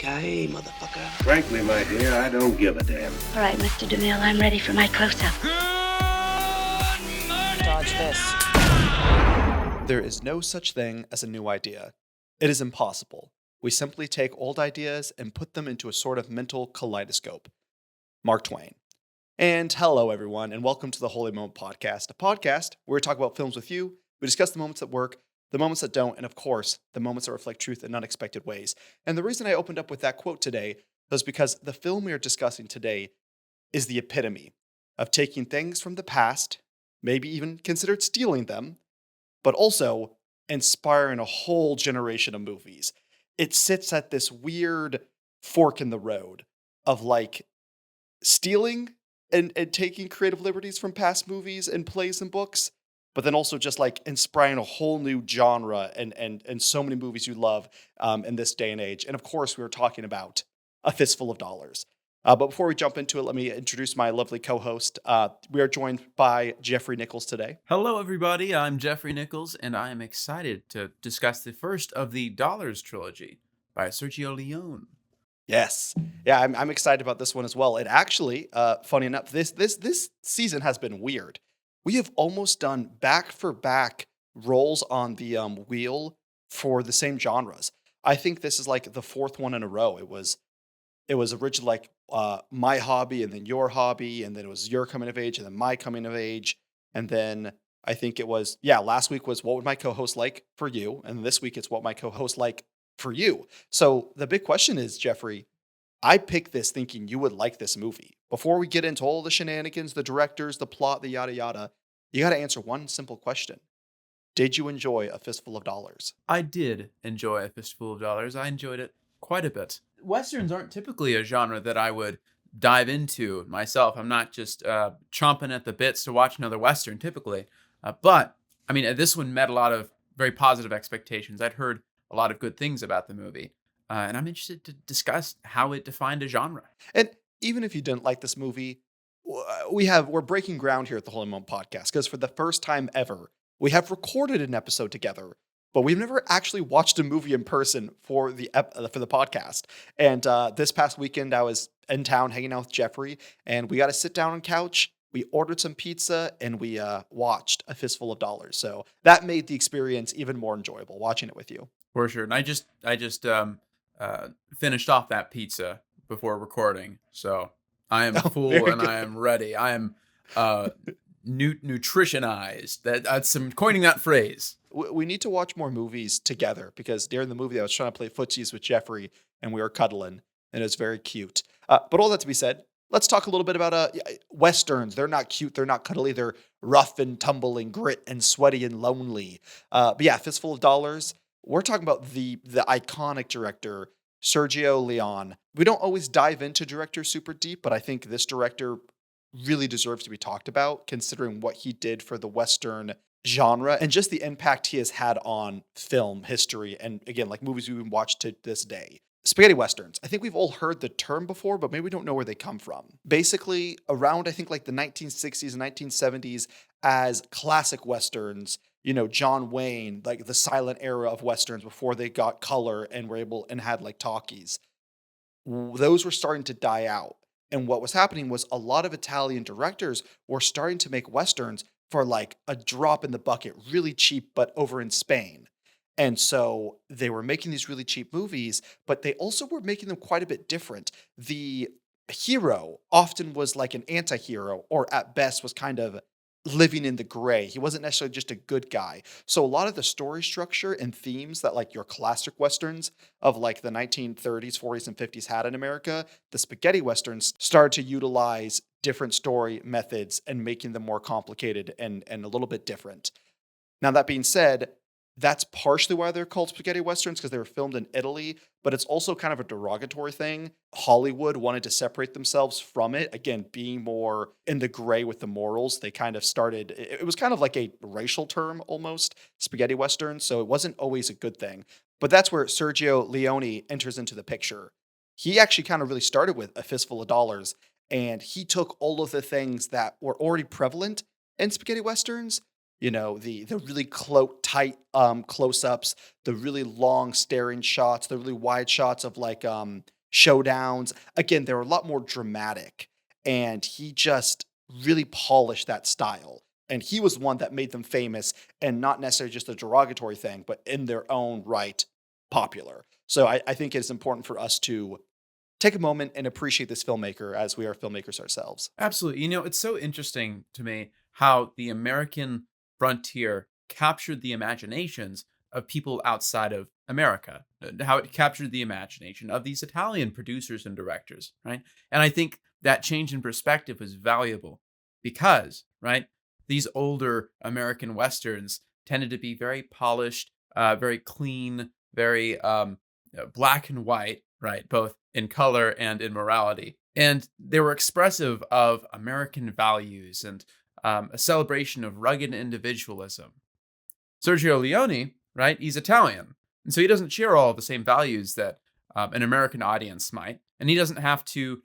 Yippee-ki-yay, motherfucker. Frankly, my dear, I don't give a damn. All right, Mr. DeMille, I'm ready for my close-up. Dodge this. There is no such thing as a new idea. It is impossible. We simply take old ideas and put them into a sort of mental kaleidoscope. Mark Twain. And hello, everyone, and welcome to the Holy Moment Podcast, a podcast where we talk about films with you. We discuss the moments that work, the moments that don't, and of course, the moments that reflect truth in unexpected ways. And the reason I opened up with that quote today was because the film we are discussing today is the epitome of taking things from the past, maybe even considered stealing them, but also inspiring a whole generation of movies. It sits at this weird fork in the road of like stealing and taking creative liberties from past movies and plays and books, but then also just like inspiring a whole new genre and so many movies you love in this day and age. And of course, we were talking about A Fistful of Dollars. But before we jump into it, let me introduce my lovely co-host. We are joined by Jeffrey Nichols today. Hello, everybody. I'm Jeffrey Nichols, and I am excited to discuss the first of the Dollars trilogy by Sergio Leone. Yes. Yeah, I'm excited about this one as well. It actually, funny enough, this season has been weird. We have almost done back-for-back rolls on the wheel for the same genres. I think this is like the fourth one in a row. It was originally like my hobby and then your hobby, and then it was your coming of age and then my coming of age. And then I think it was, last week was what would my co-host like for you? And this week it's what my co-host like for you. So the big question is, Jeffrey, I picked this thinking you would like this movie. Before we get into all the shenanigans, the directors, the plot, the yada yada, you got to answer one simple question. Did you enjoy A Fistful of Dollars? I did enjoy A Fistful of Dollars. I enjoyed it quite a bit. Westerns aren't typically a genre that I would dive into myself. I'm not just chomping at the bits to watch another Western typically. But, I mean, this one met a lot of very positive expectations. I'd heard a lot of good things about the movie. And I'm interested to discuss how it defined a genre. And even if you didn't like this movie, we're breaking ground here at the Holy Moment Podcast because for the first time ever, we have recorded an episode together, but we've never actually watched a movie in person for the podcast. And this past weekend, I was in town hanging out with Jeffrey, and we got to sit down on couch. We ordered some pizza, and we watched A Fistful of Dollars. So that made the experience even more enjoyable watching it with you. For sure. And I just finished off that pizza before recording, so I am full and good. I am ready. I am nutritionized. That's coining that phrase. We need to watch more movies together because during the movie I was trying to play footsies with Jeffrey and we were cuddling and it was very cute. But all that to be said, let's talk a little bit about Westerns. They're not cute. They're not cuddly. They're rough and tumbling, grit and sweaty and lonely. But yeah, Fistful of Dollars. We're talking about the iconic director, Sergio Leone. We don't always dive into directors super deep, but I think this director really deserves to be talked about considering what he did for the Western genre and just the impact he has had on film history. And again, like movies we've watched to this day. Spaghetti Westerns. I think we've all heard the term before, but maybe we don't know where they come from. Basically, around, I think, like the 1960s and 1970s as classic Westerns, John Wayne, like the silent era of Westerns before they got color and were able and had like talkies. Those were starting to die out. And what was happening was a lot of Italian directors were starting to make Westerns for like a drop in the bucket, really cheap, but over in Spain. And so they were making these really cheap movies, but they also were making them quite a bit different. The hero often was like an anti-hero, or at best was kind of living in the gray. He wasn't necessarily just a good guy. So a lot of the story structure and themes that like your classic Westerns of like the 1930s, 40s, and 50s had in America, the spaghetti Westerns started to utilize different story methods and making them more complicated and a little bit different. Now, that being said, that's partially why they're called spaghetti Westerns, because they were filmed in Italy, but it's also kind of a derogatory thing. Hollywood wanted to separate themselves from it. Again, being more in the gray with the morals, they kind of started, it was kind of like a racial term almost, spaghetti Westerns, so it wasn't always a good thing. But that's where Sergio Leone enters into the picture. He actually kind of really started with A Fistful of Dollars, and he took all of the things that were already prevalent in spaghetti Westerns, the really tight close-ups, the really long staring shots, the really wide shots of like showdowns. Again, they're a lot more dramatic, and he just really polished that style. And he was one that made them famous, and not necessarily just a derogatory thing, but in their own right, popular. So I think it's important for us to take a moment and appreciate this filmmaker as we are filmmakers ourselves. Absolutely. It's so interesting to me how the American frontier captured the imaginations of people outside of America, how it captured the imagination of these Italian producers and directors, right? And I think that change in perspective was valuable because, right, these older American Westerns tended to be very polished, very clean, very black and white, right? Both in color and in morality. And they were expressive of American values and a celebration of rugged individualism. Sergio Leone, right? He's Italian. And so he doesn't share all of the same values that an American audience might. And he doesn't have to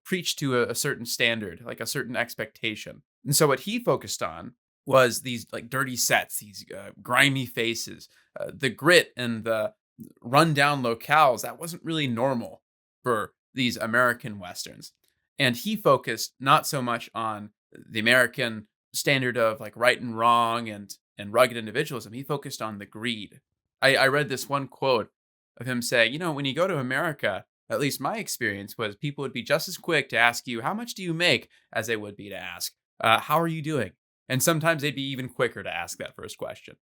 preach to a certain standard, like a certain expectation. And so what he focused on was these like dirty sets, these grimy faces, the grit and the rundown locales. That wasn't really normal for these American Westerns. And he focused not so much on the American standard of like right and wrong and rugged individualism. He focused on the greed. I read this one quote of him saying, when you go to America, at least my experience was people would be just as quick to ask you, how much do you make, as they would be to ask, how are you doing? And sometimes they'd be even quicker to ask that first question.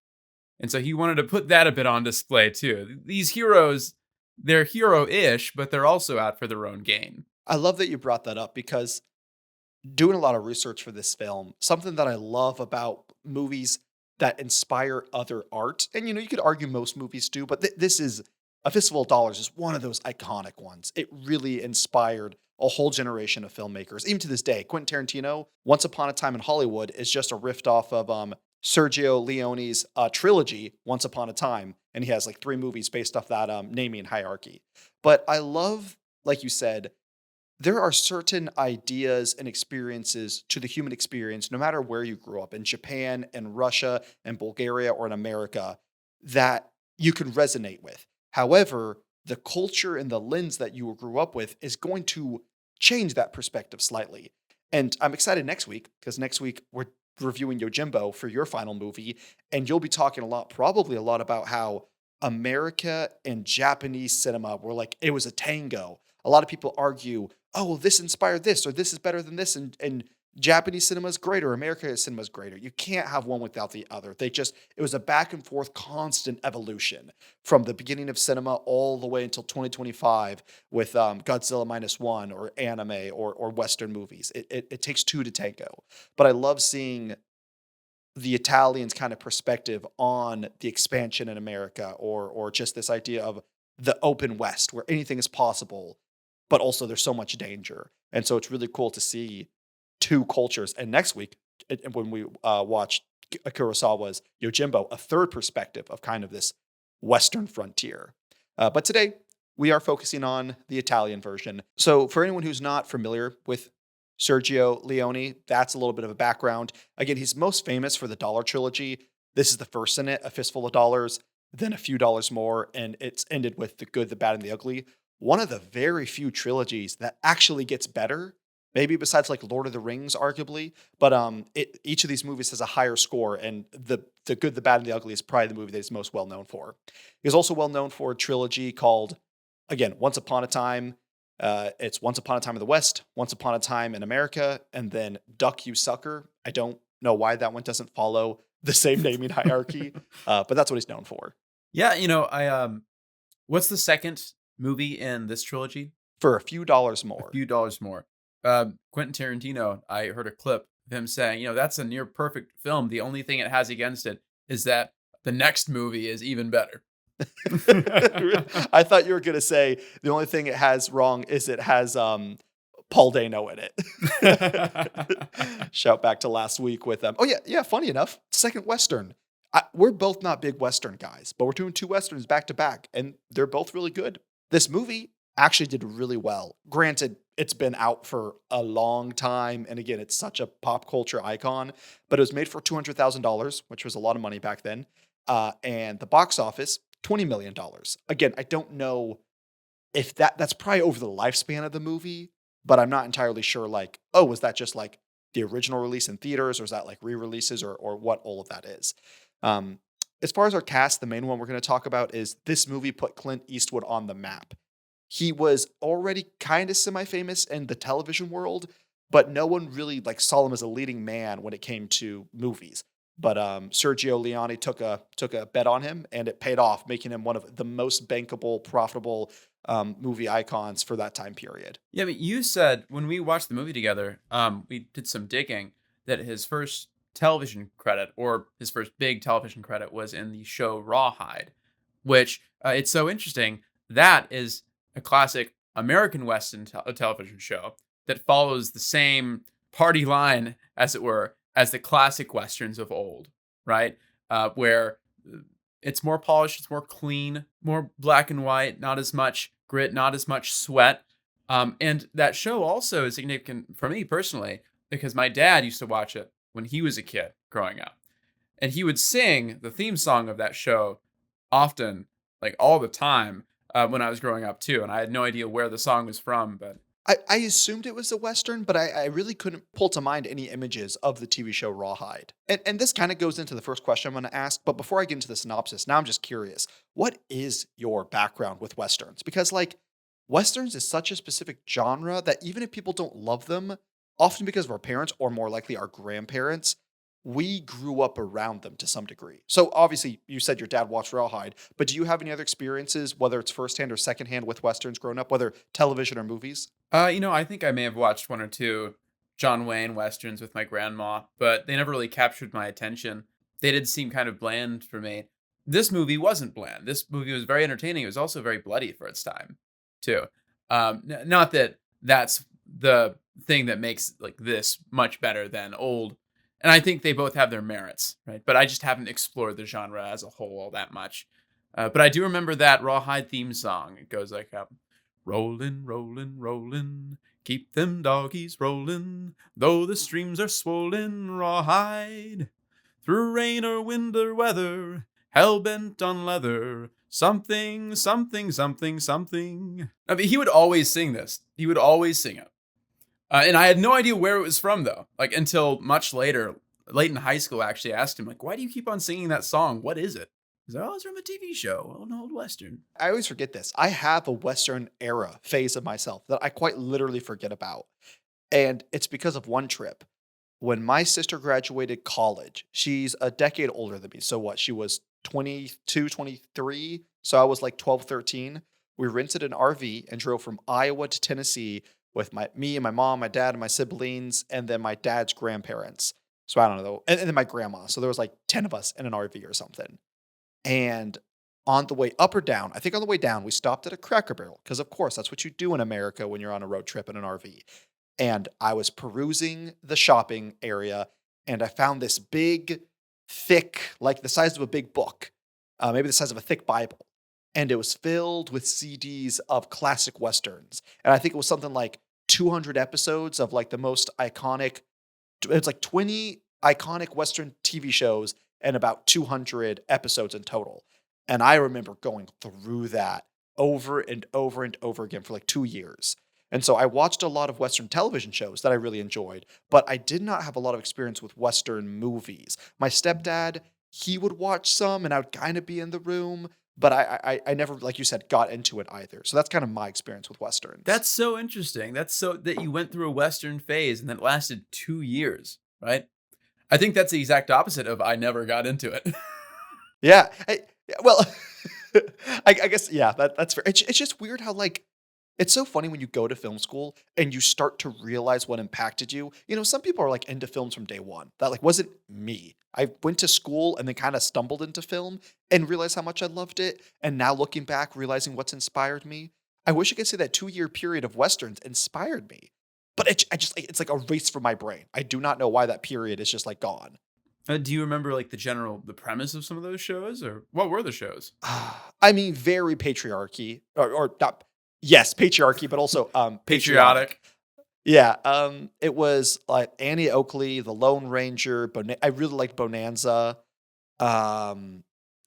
And so he wanted to put that a bit on display too. These heroes, they're hero-ish, but they're also out for their own gain. I love that you brought that up because doing a lot of research for this film, something that I love about movies that inspire other art, and you could argue most movies do, but this is A Fistful of Dollars is one of those iconic ones. It really inspired a whole generation of filmmakers. Even to this day, Quentin Tarantino, Once Upon a Time in Hollywood, is just a riff off of Sergio Leone's trilogy, Once Upon a Time, and he has like 3 movies based off that naming hierarchy. But I love, like you said, there are certain ideas and experiences to the human experience, no matter where you grew up, in Japan and Russia and Bulgaria or in America, that you can resonate with. However, the culture and the lens that you grew up with is going to change that perspective slightly. And I'm excited next week because next week we're reviewing Yojimbo for your final movie, and you'll be talking probably a lot about how America and Japanese cinema were like, it was a tango. A lot of people argue, oh, well, this inspired this, or this is better than this, and Japanese cinema is greater, American cinema is greater. You can't have one without the other. It was a back and forth constant evolution from the beginning of cinema all the way until 2025 with Godzilla Minus One or anime or Western movies. It takes two to tango. But I love seeing the Italians' kind of perspective on the expansion in America or just this idea of the open West where anything is possible, but also there's so much danger. And so it's really cool to see two cultures. And next week, when we watch Kurosawa's Yojimbo, a third perspective of kind of this Western frontier. But today, we are focusing on the Italian version. So for anyone who's not familiar with Sergio Leone, that's a little bit of a background. Again, he's most famous for the Dollar Trilogy. This is the first in it, A Fistful of Dollars, then A Few Dollars More, and it's ended with The Good, the Bad, and the Ugly. One of the very few trilogies that actually gets better, maybe besides like Lord of the Rings, arguably. But each of these movies has a higher score, and the Good, the Bad, and the Ugly is probably the movie that he's most well known for. He's also well known for a trilogy called, again, Once Upon a Time. It's Once Upon a Time in the West, Once Upon a Time in America, and then Duck You Sucker. I don't know why that one doesn't follow the same naming hierarchy, but that's what he's known for. Yeah, what's the second movie in this trilogy? For A Few Dollars More. A Few Dollars More. Quentin Tarantino, I heard a clip of him saying, that's a near perfect film. The only thing it has against it is that the next movie is even better. I thought you were going to say the only thing it has wrong is it has Paul Dano in it. Shout back to last week with them. Oh, yeah. Funny enough, second Western. We're both not big Western guys, but we're doing two Westerns back to back, and they're both really good. This movie actually did really well. Granted, it's been out for a long time, and again, it's such a pop culture icon, but it was made for $200,000, which was a lot of money back then, and the box office, $20 million. Again, I don't know if that's probably over the lifespan of the movie, but I'm not entirely sure. Like, oh, was that just like the original release in theaters, or is that like re-releases, or what all of that is? Um, as far as our cast, the main one we're going to talk about is this movie put Clint Eastwood on the map. He was already kind of semi-famous in the television world, but no one really like saw him as a leading man when it came to movies. But Sergio Leone took a bet on him, and it paid off, making him one of the most bankable, profitable movie icons for that time period. Yeah, but you said when we watched the movie together, we did some digging that his first television credit or his first big television credit was in the show Rawhide, which it's so interesting. That is a classic American Western television show that follows the same party line, as it were, as the classic Westerns of old, right? Where it's more polished, it's more clean, more black and white, not as much grit, not as much sweat. And that show also is significant for me personally because my dad used to watch it when he was a kid growing up. And he would sing the theme song of that show often, like all the time, when I was growing up too. And I had no idea where the song was from, but I assumed it was a Western, but I really couldn't pull to mind any images of the TV show Rawhide. And this kind of goes into the first question I'm going to ask. But before I get into the synopsis, now I'm just curious. What is your background with Westerns? Because, like, Westerns is such a specific genre that even if people don't love them, often because of our parents or more likely our grandparents, we grew up around them to some degree. So obviously, you said your dad watched Rawhide, but do you have any other experiences, whether it's firsthand or secondhand, with Westerns growing up, whether television or movies? I think I may have watched one or two John Wayne Westerns with my grandma, but they never really captured my attention. They did seem kind of bland for me. This movie wasn't bland. This movie was very entertaining. It was also very bloody for its time, too. Not that that's the thing that makes like this much better than old. And I think they both have their merits, right? But I just haven't explored the genre as a whole all that much. But I do remember that Rawhide theme song. It goes like, rollin', rollin', rollin', keep them doggies rollin', though the streams are swollen, Rawhide. Through rain or wind or weather, hell-bent on leather, something, something, something, something. I mean, he would always sing this. He would always sing it. And I had no idea where it was from, though, like until much later, late in high school, I actually asked him, like, why do you keep on singing that song? What is it? He's like, oh, it's from a TV show, an old Western. I always forget this. I have a Western era phase of myself that I quite literally forget about. And it's because of one trip. When my sister graduated college, she's a decade older than me. So what? She was 22, 23. So I was like 12, 13. We rented an RV and drove from Iowa to Tennessee with me and my mom, my dad, and my siblings, and then my dad's grandparents. So I don't know. And then my grandma. So there was like 10 of us in an RV or something. And on the way up or down, I think on the way down, we stopped at a Cracker Barrel because, of course, that's what you do in America when you're on a road trip in an RV. And I was perusing the shopping area, and I found this big, thick, like the size of a big book, maybe the size of a thick Bible. And it was filled with CDs of classic Westerns. And I think it was something like 200 episodes of like the most iconic, it's like 20 iconic Western TV shows and about 200 episodes in total. And I remember going through that over and over and over again for like 2 years. And so I watched a lot of Western television shows that I really enjoyed, but I did not have a lot of experience with Western movies. My stepdad, he would watch some and I would kind of be in the room, but I never, like you said, got into it either. So that's kind of my experience with Westerns. That's so interesting. That's so that you went through a Western phase and that lasted 2 years, right? I think that's the exact opposite of I never got into it. Yeah. Well, I guess, yeah, that's fair. It's just weird how, like, it's so funny when you go to film school and you start to realize what impacted you. You know, some people are like into films from day one. That like wasn't me. I went to school and then kind of stumbled into film and realized how much I loved it. And now looking back, realizing what's inspired me. I wish I could say that 2-year period of Westerns inspired me. But it's like a race for my brain. I do not know why that period is just like gone. Do you remember like the premise of some of those shows, or what were the shows? I mean, very patriarchy or not. Yes, patriarchy, but also Patriotic. Yeah, it was like Annie Oakley, The Lone Ranger. I really liked Bonanza. Those are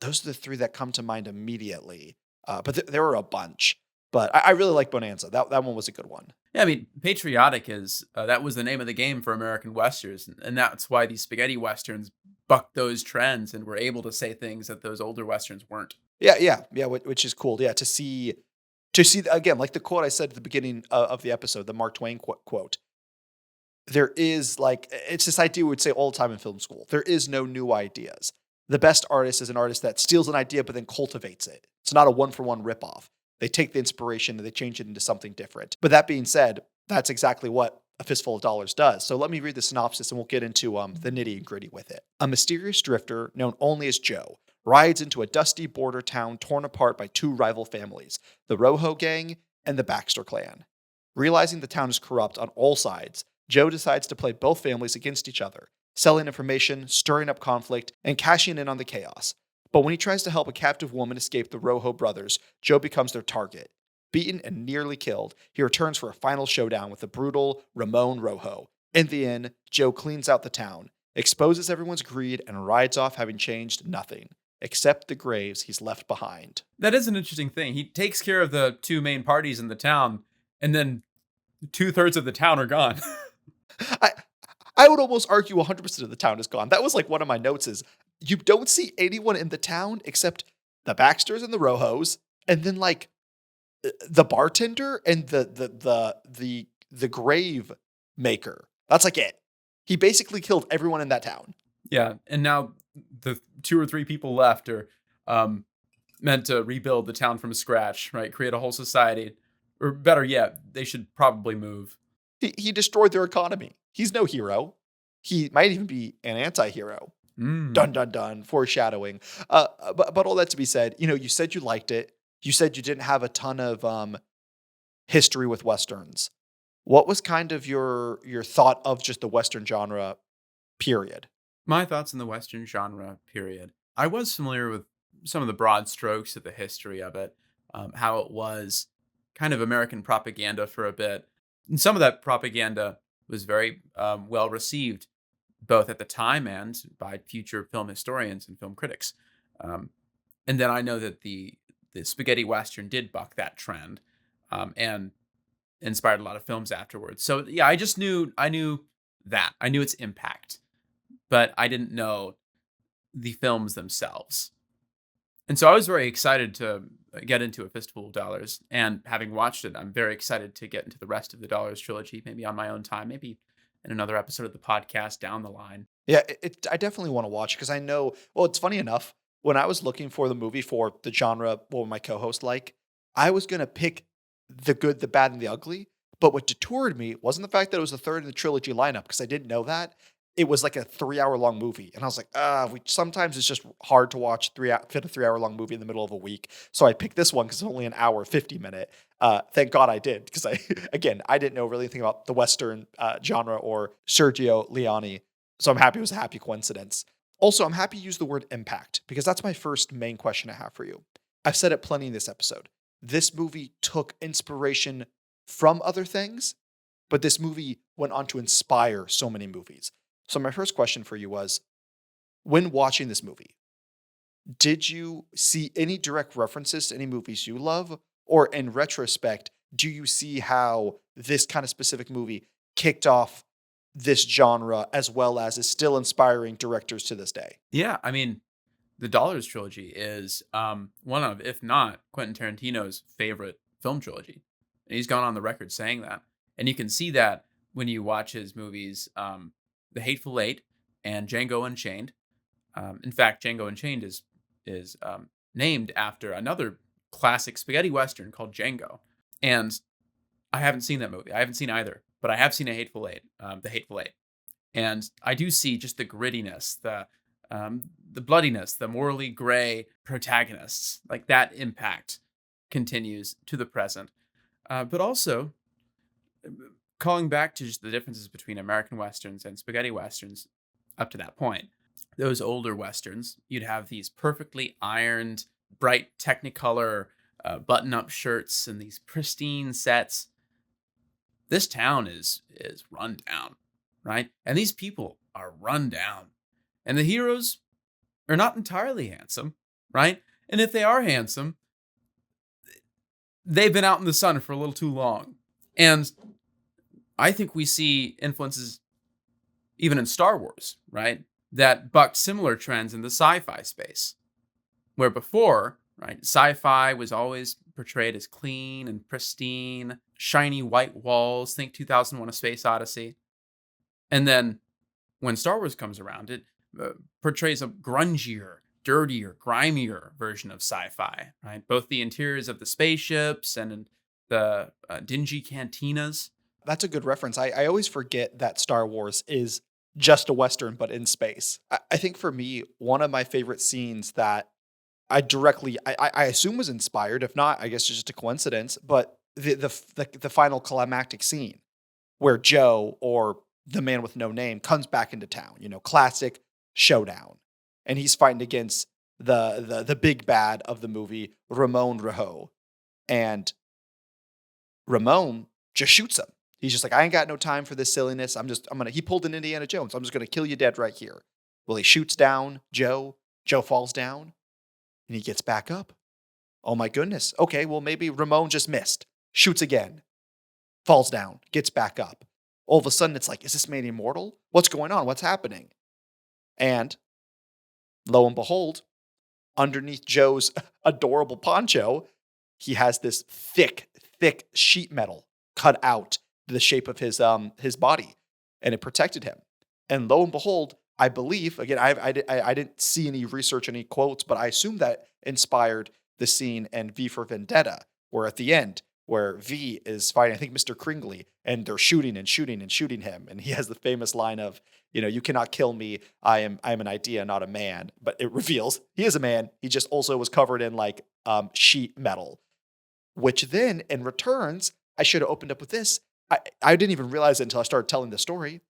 the three that come to mind immediately. But there were a bunch. But I really like Bonanza. That one was a good one. Yeah, I mean, patriotic is that was the name of the game for American westerns, and that's why these spaghetti westerns bucked those trends and were able to say things that those older westerns weren't. Yeah, which is cool. Yeah, to see again, like the quote I said at the beginning of the episode, the Mark Twain quote. There is like, it's this idea we would say all the time in film school. There is no new ideas. The best artist is an artist that steals an idea but then cultivates it. It's not a one-for-one ripoff. They take the inspiration and they change it into something different. But that being said, that's exactly what A Fistful of Dollars does. So let me read the synopsis and we'll get into the nitty and gritty with it. A mysterious drifter known only as Joe rides into a dusty border town torn apart by two rival families, the Rojo gang and the Baxter clan. Realizing the town is corrupt on all sides, Joe decides to play both families against each other, selling information, stirring up conflict, and cashing in on the chaos. But when he tries to help a captive woman escape the Rojo brothers, Joe becomes their target. Beaten and nearly killed, he returns for a final showdown with the brutal Ramon Rojo. In the end, Joe cleans out the town, exposes everyone's greed, and rides off having changed nothing, except the graves he's left behind. That is an interesting thing. He takes care of the two main parties in the town, and then 2/3 of the town are gone. I would almost argue 100% of the town is gone. That was like one of my notes is you don't see anyone in the town except the Baxters and the Rojos, and then like the bartender and the grave maker. That's like it. He basically killed everyone in that town. Yeah, and now the 2 or 3 people left are meant to rebuild the town from scratch, right? Create a whole society, or better yet, they should probably move. He destroyed their economy. He's no hero. He might even be an anti-hero. Dun, dun, dun. Foreshadowing. But all that to be said, you said you liked it. You said you didn't have a ton of history with Westerns. What was kind of your thought of just the Western genre, period? My thoughts on the Western genre, period. I was familiar with some of the broad strokes of the history of it, how it was kind of American propaganda for a bit. And some of that propaganda was very well received, both at the time and by future film historians and film critics. And then I know that the spaghetti Western did buck that trend and inspired a lot of films afterwards. So yeah, I knew its impact, but I didn't know the films themselves. And so I was very excited to get into A Fistful of Dollars. And having watched it, I'm very excited to get into the rest of the Dollars trilogy, maybe on my own time, maybe in another episode of the podcast down the line. Yeah, I definitely want to watch because I know, well, it's funny enough, when I was looking for the movie for the genre, what would my co-host like, I was going to pick the good, the bad, and the ugly. But what detoured me wasn't the fact that it was the third in the trilogy lineup, because I didn't know that. It was like a 3-hour long movie. And I was like, sometimes it's just hard to watch fit a 3-hour long movie in the middle of a week. So I picked this one because it's only an hour, 50-minute. Thank God I did, because I didn't know really anything about the Western genre or Sergio Leone. So I'm happy it was a happy coincidence. Also, I'm happy you used the word impact, because that's my first main question I have for you. I've said it plenty in this episode. This movie took inspiration from other things, but this movie went on to inspire so many movies. So my first question for you was, when watching this movie, did you see any direct references to any movies you love? Or in retrospect, do you see how this kind of specific movie kicked off this genre as well as is still inspiring directors to this day? Yeah, I mean, the Dollars trilogy is one of, if not Quentin Tarantino's favorite film trilogy. And he's gone on the record saying that. And you can see that when you watch his movies, The Hateful Eight and Django Unchained. In fact, Django Unchained is named after another classic spaghetti Western called Django. And I haven't seen that movie. I haven't seen either. But I have seen The Hateful Eight. And I do see just the grittiness, the bloodiness, the morally gray protagonists. Like that impact continues to the present. But also, calling back to just the differences between American Westerns and spaghetti Westerns up to that point. Those older Westerns, you'd have these perfectly ironed, bright Technicolor button-up shirts and these pristine sets. This town is run down, right? And these people are run down. And the heroes are not entirely handsome, right? And if they are handsome, they've been out in the sun for a little too long. And I think we see influences even in Star Wars, right? That bucked similar trends in the sci-fi space. Where before, right, sci-fi was always portrayed as clean and pristine, shiny white walls, think 2001: A Space Odyssey. And then when Star Wars comes around, it portrays a grungier, dirtier, grimier version of sci-fi, right? Both the interiors of the spaceships and the dingy cantinas. That's a good reference. I always forget that Star Wars is just a Western, but in space. I think for me, one of my favorite scenes that I assume was inspired. If not, I guess it's just a coincidence. But the final climactic scene where Joe, or the man with no name, comes back into town. Classic showdown, and he's fighting against the big bad of the movie, Ramon Rajo, and Ramon just shoots him. He's just like, I ain't got no time for this silliness. He pulled an Indiana Jones. I'm just gonna kill you dead right here. Well, he shoots down Joe. Joe falls down. And he gets back up. Oh my goodness. Okay, well, maybe Ramon just missed. Shoots again. Falls down. Gets back up. All of a sudden, it's like, is this man immortal? What's going on? What's happening? And lo and behold, underneath Joe's adorable poncho, he has this thick sheet metal cut out to the shape of his body. And it protected him. And lo and behold, I believe, again, I didn't see any research, any quotes, but I assume that inspired the scene in V for Vendetta, where at the end, where V is fighting, I think, Mr. Kringley, and they're shooting and shooting and shooting him. And he has the famous line of, you cannot kill me. I am an idea, not a man. But it reveals he is a man. He just also was covered in sheet metal, which then in returns, I should have opened up with this. I didn't even realize it until I started telling the story.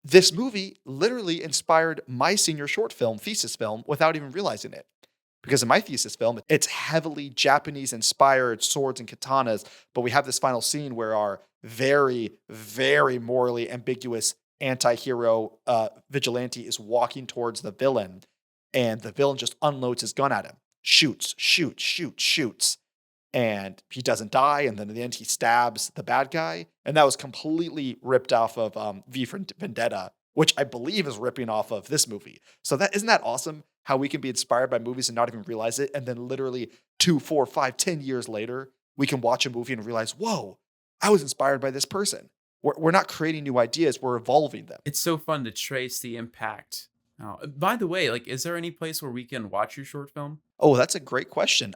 This movie literally inspired my senior short film, thesis film, without even realizing it. Because in my thesis film, it's heavily Japanese-inspired swords and katanas, but we have this final scene where our very, very morally ambiguous anti-hero vigilante is walking towards the villain, and the villain just unloads his gun at him. Shoots. And he doesn't die, and then in the end he stabs the bad guy, and that was completely ripped off of V for Vendetta, which I believe is ripping off of this movie. So isn't that awesome? How we can be inspired by movies and not even realize it, and then literally 2, 4, 5, 10 years later, we can watch a movie and realize, whoa, I was inspired by this person. We're not creating new ideas; we're evolving them. It's so fun to trace the impact. Oh, by the way, is there any place where we can watch your short film? Oh, that's a great question.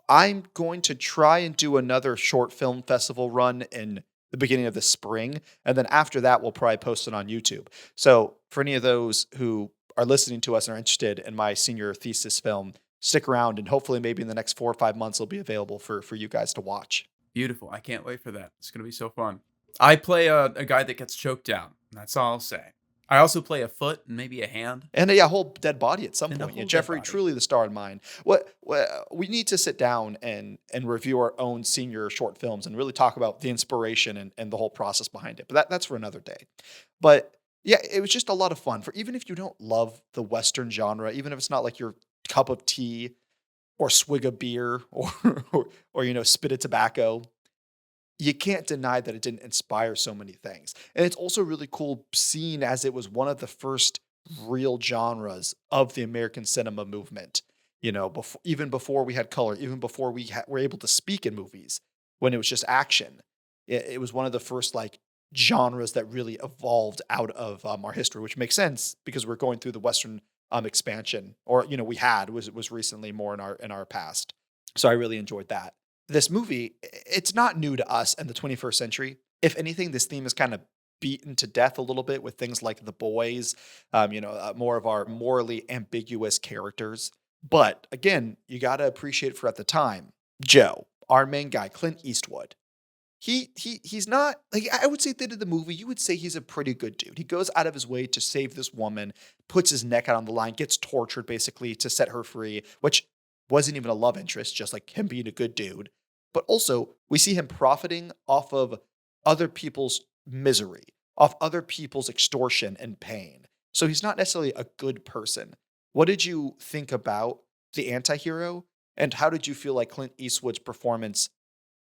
I'm going to try and do another short film festival run in the beginning of the spring. And then after that, we'll probably post it on YouTube. So for any of those who are listening to us and are interested in my senior thesis film, stick around, and hopefully maybe in the next 4 or 5 months, it'll be available for you guys to watch. Beautiful. I can't wait for that. It's going to be so fun. I play a guy that gets choked down. That's all I'll say. I also play a foot and maybe a hand. And a whole dead body at some And a point. whole Jeffrey, dead body. truly the star in mine. What we need to sit down and review our own senior short films and really talk about the inspiration and the whole process behind it. But that's for another day. But yeah, it was just a lot of fun. For even if you don't love the Western genre, even if it's not like your cup of tea or swig of beer or spit of tobacco, you can't deny that it didn't inspire so many things. And it's also really cool seeing as it was one of the first real genres of the American cinema movement. Even before we had color, even before we were able to speak in movies, when it was just action, it was one of the first genres that really evolved out of our history, which makes sense because we're going through the Western expansion, or was recently more in our past. So I really enjoyed that. This movie, it's not new to us in the 21st century. If anything, this theme is kind of beaten to death a little bit with things like The Boys, more of our morally ambiguous characters. But again, you got to appreciate for at the time, Joe, our main guy, Clint Eastwood. He's not, I would say at the end of the movie, you would say he's a pretty good dude. He goes out of his way to save this woman, puts his neck out on the line, gets tortured basically to set her free, which wasn't even a love interest, just like him being a good dude. But also, we see him profiting off of other people's misery, off other people's extortion and pain. So he's not necessarily a good person. What did you think about the anti-hero? And how did you feel like Clint Eastwood's performance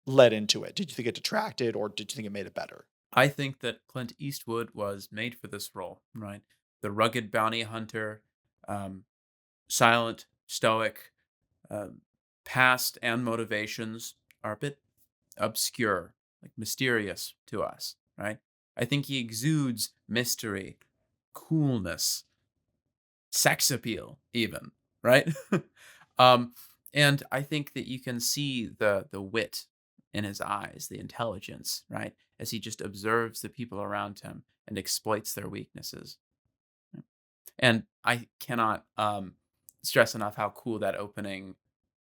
led into it? Did you think it detracted or did you think it made it better? I think that Clint Eastwood was made for this role, right? The rugged bounty hunter, um, silent, stoic, um, past and motivations are a bit obscure, like mysterious to us, right? I think he exudes mystery, coolness, sex appeal, even, right? um, and I think that you can see the wit in his eyes, the intelligence, right, as he just observes the people around him and exploits their weaknesses. And I cannot stress enough how cool that opening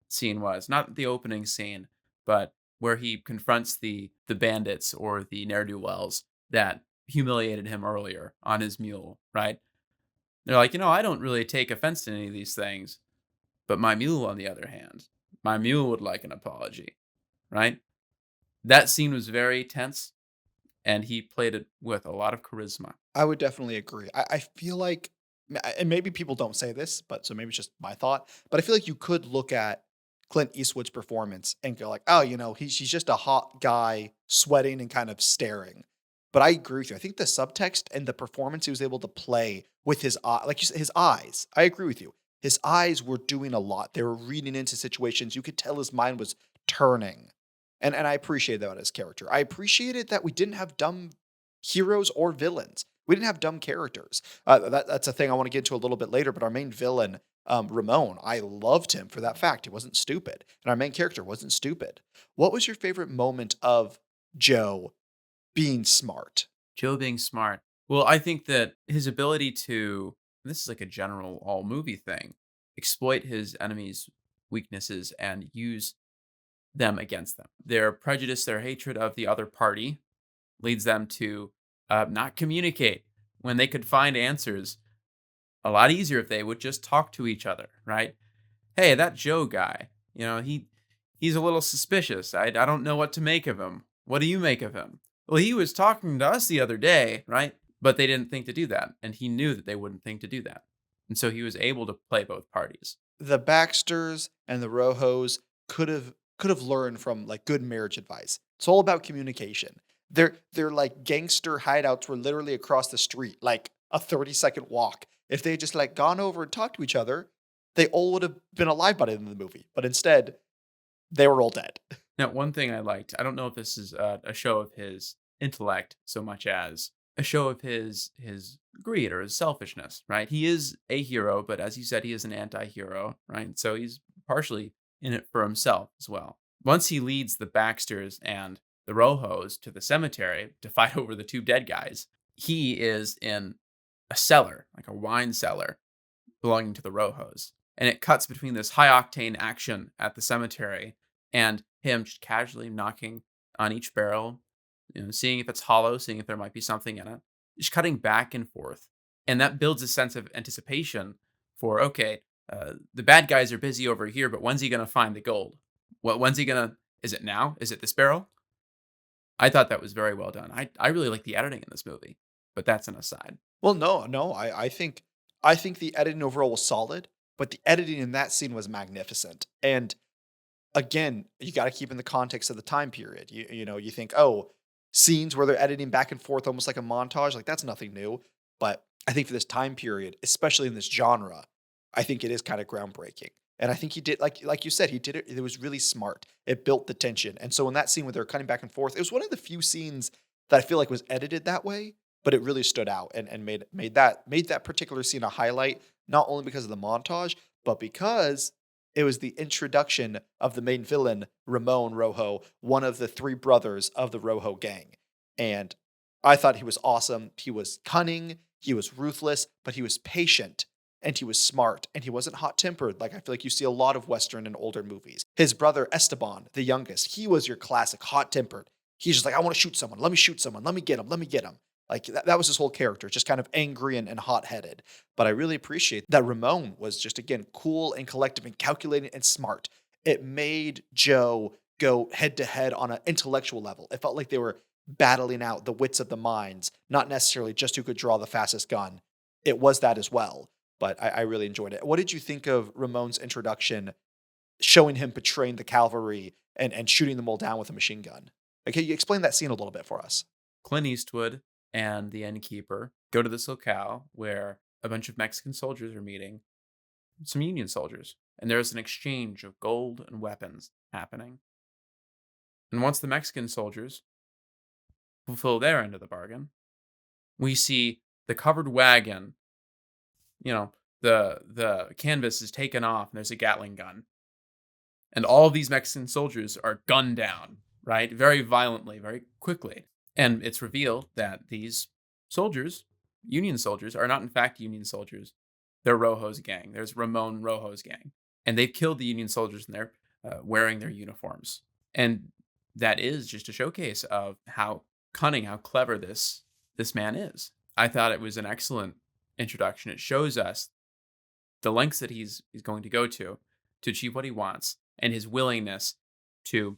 scene was. Not the opening scene, but where he confronts the bandits or the ne'er do wells that humiliated him earlier on his mule, right? They're like, I don't really take offense to any of these things, but my mule, on the other hand, my mule would like an apology, right? That scene was very tense, and he played it with a lot of charisma. I would definitely agree. I feel like, and maybe people don't say this, but so maybe it's just my thought, but I feel like you could look at Clint Eastwood's performance and go like, oh, he's just a hot guy sweating and kind of staring. But I agree with you. I think the subtext and the performance he was able to play with his eye, like you said, his eyes. I agree with you. His eyes were doing a lot. They were reading into situations. You could tell his mind was turning. And I appreciated that about his character. I appreciated that we didn't have dumb heroes or villains. We didn't have dumb characters. That's a thing I want to get into a little bit later. But our main villain, Ramon, I loved him for that fact. He wasn't stupid, and our main character wasn't stupid. What was your favorite moment of Joe being smart? Joe being smart. Well, I think that his ability to, and this is like a general all movie thing, exploit his enemies' weaknesses and use them against them. Their prejudice, their hatred of the other party leads them to not communicate when they could find answers a lot easier if they would just talk to each other, right? Hey, that Joe guy, he's a little suspicious. I don't know what to make of him. What do you make of him? Well, he was talking to us the other day, right? But they didn't think to do that, and he knew that they wouldn't think to do that. And so he was able to play both parties. The Baxters and the Rojos could have learned from like good marriage advice. It's all about communication. Their like gangster hideouts were literally across the street, like a 30-second walk. If they had just like gone over and talked to each other, they all would have been alive by the end of the movie. But instead, they were all dead. Now, one thing I liked, I don't know if this is a show of his intellect so much as a show of his greed or his selfishness, right? He is a hero, but as you said, he is an anti-hero, right? So he's partially in it for himself as well. Once he leads the Baxters and the Rojos to the cemetery to fight over the two dead guys, he is in a cellar, like a wine cellar, belonging to the Rojos. And it cuts between this high octane action at the cemetery and him just casually knocking on each barrel, seeing if it's hollow, seeing if there might be something in it, just cutting back and forth. And that builds a sense of anticipation for, okay, the bad guys are busy over here, but when's he going to find the gold? When's he going to, is it now? Is it this barrel? I thought that was very well done. I really like the editing in this movie, but that's an aside. Well, no, I think the editing overall was solid, but the editing in that scene was magnificent. And again, you got to keep in the context of the time period. You think, oh, scenes where they're editing back and forth almost like a montage, like that's nothing new. But I think for this time period, especially in this genre, I think it is kind of groundbreaking. And I think he did, like you said, he did it. It was really smart. It built the tension. And so in that scene where they're cutting back and forth, it was one of the few scenes that I feel like was edited that way, but it really stood out and made that particular scene a highlight, not only because of the montage, but because it was the introduction of the main villain, Ramon Rojo, one of the three brothers of the Rojo gang. And I thought he was awesome. He was cunning, he was ruthless, but he was patient and he was smart and he wasn't hot tempered like I feel like you see a lot of Western and older movies. His brother, Esteban, the youngest, he was your classic hot tempered. He's just like, I want to shoot someone. Let me shoot someone. Let me get him. Let me get him. Like that was his whole character, just kind of angry and hot headed. But I really appreciate that Ramon was just, again, cool and collective and calculating and smart. It made Joe go head to head on an intellectual level. It felt like they were battling out the wits of the minds, not necessarily just who could draw the fastest gun. It was that as well. But I really enjoyed it. What did you think of Ramon's introduction showing him betraying the cavalry and shooting them all down with a machine gun. Okay, you explain that scene a little bit for us. Clint Eastwood and the innkeeper go to this locale where a bunch of Mexican soldiers are meeting some Union soldiers, and there's an exchange of gold and weapons happening. And once the Mexican soldiers fulfill their end of the bargain, we see the covered wagon, the canvas is taken off, and there's a Gatling gun. And all of these Mexican soldiers are gunned down, right? Very violently, very quickly. And it's revealed that these soldiers, Union soldiers, are not in fact Union soldiers. They're Rojo's gang. There's Ramon Rojo's gang. And they've killed the Union soldiers, and they're wearing their uniforms. And that is just a showcase of how cunning, how clever this man is. I thought it was an excellent introduction. It shows us the lengths that he's going to go to achieve what he wants, and his willingness to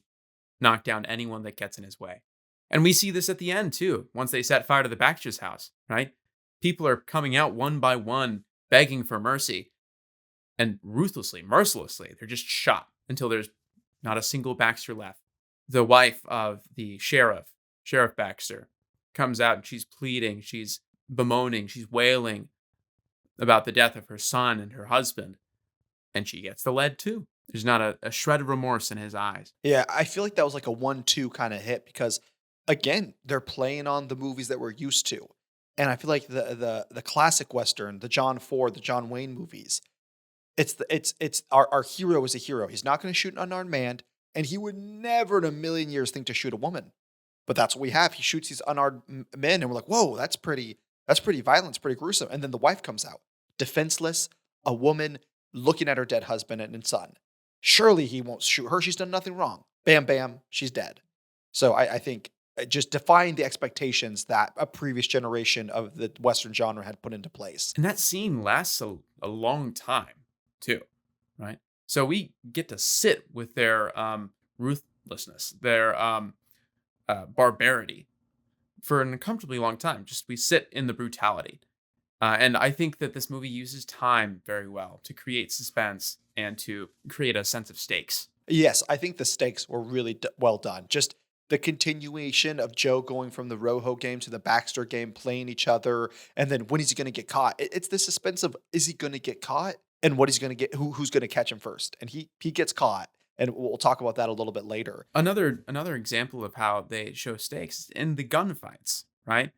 knock down anyone that gets in his way. And we see this at the end, too, once they set fire to the Baxter's house, right? People are coming out one by one, begging for mercy. And ruthlessly, mercilessly, they're just shot until there's not a single Baxter left. The wife of the Sheriff Baxter, comes out and she's pleading, she's bemoaning, she's wailing about the death of her son and her husband. And she gets the lead, too. There's not a shred of remorse in his eyes. Yeah, I feel like that was like a 1-2 kind of hit because, again, they're playing on the movies that we're used to. And I feel like the classic Western, the John Ford, the John Wayne movies, it's our hero is a hero. He's not going to shoot an unarmed man, and he would never in a million years think to shoot a woman. But that's what we have. He shoots these unarmed men, and we're like, whoa, that's pretty violent, it's pretty gruesome. And then the wife comes out, defenseless, a woman looking at her dead husband and son. Surely he won't shoot her. She's done nothing wrong. Bam, bam, she's dead. So I think just defying the expectations that a previous generation of the Western genre had put into place. And that scene lasts a long time, too, right? So we get to sit with their ruthlessness, their barbarity for an uncomfortably long time. Just we sit in the brutality. And I think that this movie uses time very well to create suspense and to create a sense of stakes. Yes, I think the stakes were really well done. Just the continuation of Joe going from the Rojo game to the Baxter game, playing each other, and then when is he going to get caught? It's the suspense of, is he going to get caught? And what is he going to get? Who's going to catch him first? And he gets caught. And we'll talk about that a little bit later. Another example of how they show stakes is in the gunfights, right?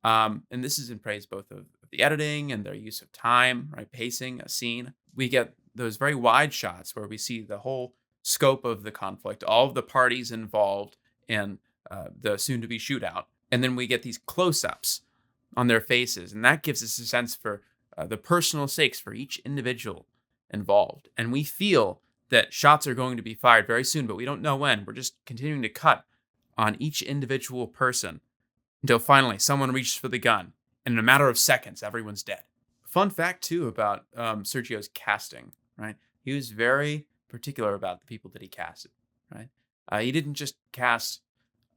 And this is in praise both of the editing and their use of time, right? Pacing a scene. We get those very wide shots where we see the whole scope of the conflict, all of the parties involved in the soon-to-be shootout. And then we get these close-ups on their faces. And that gives us a sense for the personal stakes for each individual involved. And we feel that shots are going to be fired very soon, but we don't know when. We're just continuing to cut on each individual person until finally someone reaches for the gun. And in a matter of seconds, everyone's dead. Fun fact, too, about Sergio's casting, right? He was very particular about the people that he casted, right? He didn't just cast,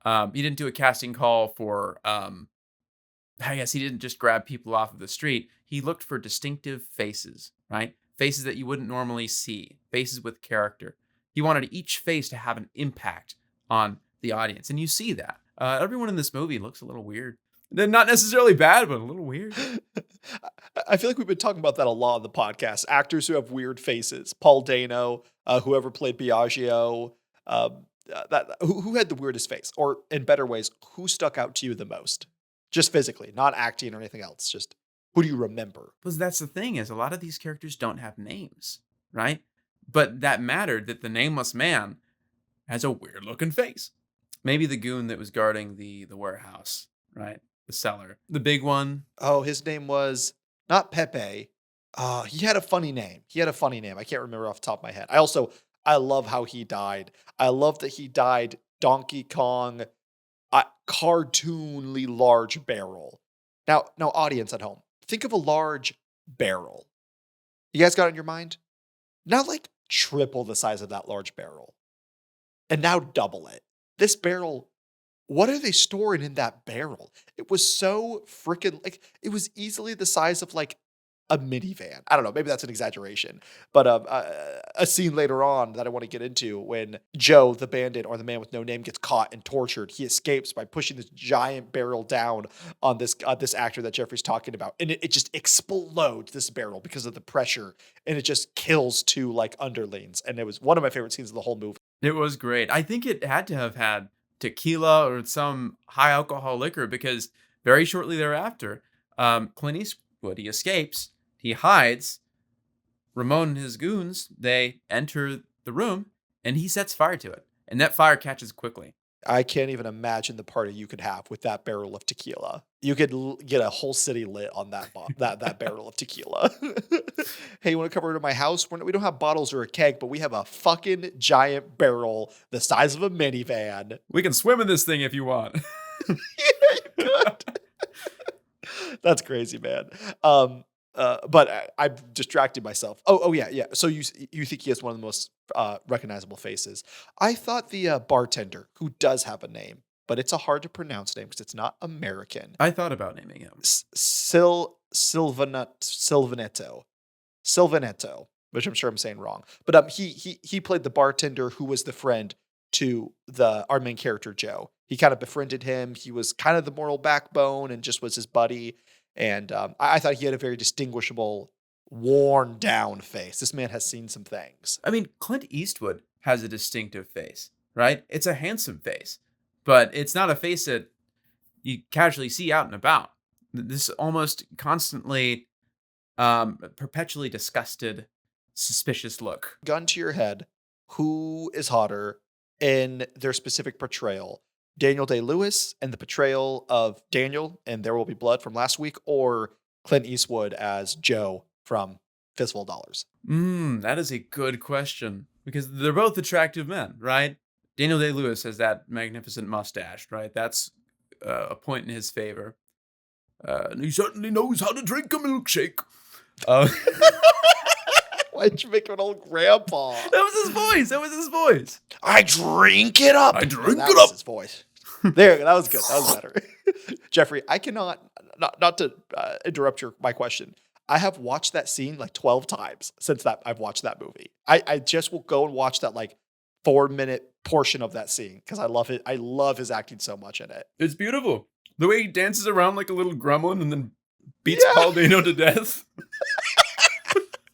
he didn't do a casting call for, I guess he didn't just grab people off of the street. He looked for distinctive faces, right? Faces that you wouldn't normally see, faces with character. He wanted each face to have an impact on the audience. And you see that. Everyone in this movie looks a little weird. They're not necessarily bad, but a little weird. I feel like we've been talking about that a lot on the podcast. Actors who have weird faces. Paul Dano, whoever played Biagio, who had the weirdest face? Or in better ways, who stuck out to you the most? Just physically, not acting or anything else. Just who do you remember? Because that's the thing, is a lot of these characters don't have names, right? But that mattered, that the nameless man has a weird looking face. Maybe the goon that was guarding the warehouse, right? The cellar. The big one. Oh, his name was not Pepe. He had a funny name. I can't remember off the top of my head. I love how he died. I love that he died Donkey Kong, cartoonly large barrel. Now, audience at home, think of a large barrel. You guys got it in your mind? Now, like triple the size of that large barrel. And now double it. This barrel, what are they storing in that barrel? It was so freaking, like, it was easily the size of like a minivan. I don't know, maybe that's an exaggeration, but a scene later on that I want to get into when Joe, the bandit or the man with no name, gets caught and tortured. He escapes by pushing this giant barrel down on this actor that Jeffrey's talking about, and it just explodes this barrel because of the pressure, and it just kills two like underlings. And it was one of my favorite scenes of the whole movie. It was great. I think it had to have had tequila or some high alcohol liquor because very shortly thereafter, Clint Eastwood, he escapes, he hides. Ramon and his goons, they enter the room and he sets fire to it. And that fire catches quickly. I can't even imagine the party you could have with that barrel of tequila. You could get a whole city lit on that barrel of tequila. Hey, you want to come over to my house? We don't have bottles or a keg, but we have a fucking giant barrel the size of a minivan. We can swim in this thing if you want. Yeah, you could. That's crazy, man. But I've distracted myself. Oh yeah. So you think he has one of the most recognizable faces? I thought the bartender, who does have a name, but it's a hard to pronounce name because it's not American. I thought about naming him Silvanetto, which I'm sure I'm saying wrong. But he played the bartender who was the friend to our main character Joe. He kind of befriended him. He was kind of the moral backbone and just was his buddy. And I thought he had a very distinguishable, worn down face. This man has seen some things. I mean, Clint Eastwood has a distinctive face, right? It's a handsome face, but it's not a face that you casually see out and about. This almost constantly, perpetually disgusted, suspicious look. Gun to your head, who is hotter in their specific portrayal? Daniel Day-Lewis and the portrayal of Daniel and There Will Be Blood from last week, or Clint Eastwood as Joe from Fistful of Dollars? That is a good question because they're both attractive men, right? Daniel Day-Lewis has that magnificent mustache, right? That's a point in his favor. And he certainly knows how to drink a milkshake. Why'd you make him an old grandpa? That was his voice. I drink it up. That was up. his voice. There, that was good. That was better. Jeffrey, I cannot, not to interrupt my question. I have watched that scene like 12 times since I've watched that movie. I just will go and watch that like 4-minute portion of that scene because I love it. I love his acting so much in it. It's beautiful. The way he dances around like a little gremlin and then beats Paul Dano to death.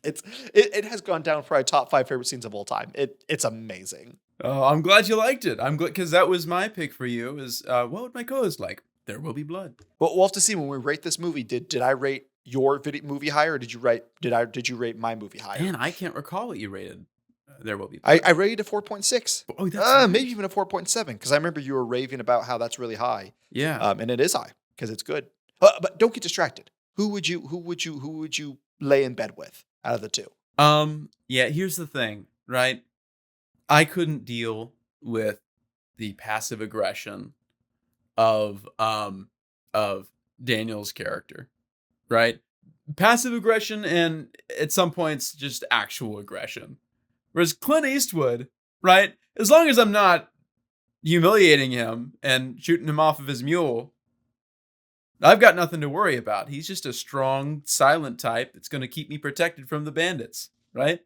It has gone down for my top 5 favorite scenes of all time. It's amazing. Oh, I'm glad you liked it. I'm glad because that was my pick for you. Is what would my co-host like? There Will Be Blood. Well, we'll have to see when we rate this movie. Did I rate your movie higher, or did you rate my movie higher? Man, I can't recall what you rated. There Will Be Blood. I rated a 4.6. Oh, that's maybe even a 4.7 because I remember you were raving about how that's really high. Yeah. And it is high because it's good. But don't get distracted. Who would you lay in bed with out of the two? Yeah, here's the thing, right? I couldn't deal with the passive aggression of Daniel's character, right? Passive aggression and at some points just actual aggression. Whereas Clint Eastwood, right? As long as I'm not humiliating him and shooting him off of his mule, I've got nothing to worry about. He's just a strong, silent type that's going to keep me protected from the bandits, right?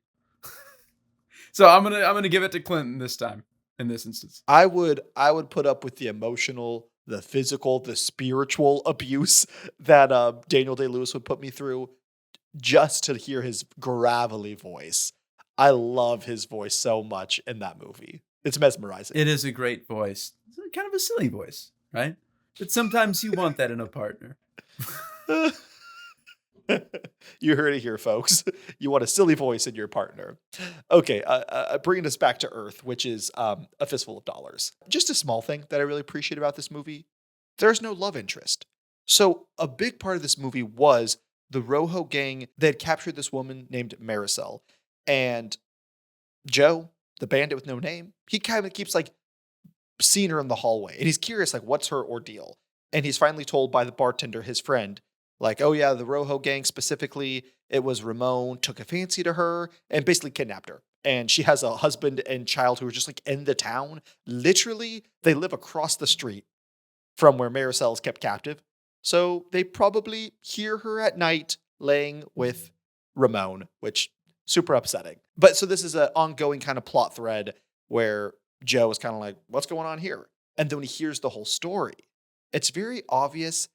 So I'm gonna give it to Clinton this time, in this instance. I would put up with the emotional, the physical, the spiritual abuse that Daniel Day-Lewis would put me through just to hear his gravelly voice. I love his voice so much in that movie. It's mesmerizing. It is a great voice. It's kind of a silly voice, right? But sometimes you want that in a partner. You heard it here, folks. You want a silly voice in your partner. Okay, bringing us back to Earth, which is A Fistful of Dollars. Just a small thing that I really appreciate about this movie. There's no love interest. So a big part of this movie was the Rojo gang. They had captured this woman named Marisol. And Joe, the bandit with no name, he kind of keeps like seeing her in the hallway. And he's curious, like, what's her ordeal? And he's finally told by the bartender, his friend, like, oh yeah, the Rojo gang specifically, it was Ramon, took a fancy to her and basically kidnapped her. And she has a husband and child who are just like in the town. Literally, they live across the street from where Marisol is kept captive. So they probably hear her at night, laying with Ramon, which super upsetting. But so this is an ongoing kind of plot thread where Joe is kind of like, what's going on here? And then when he hears the whole story, it's very obvious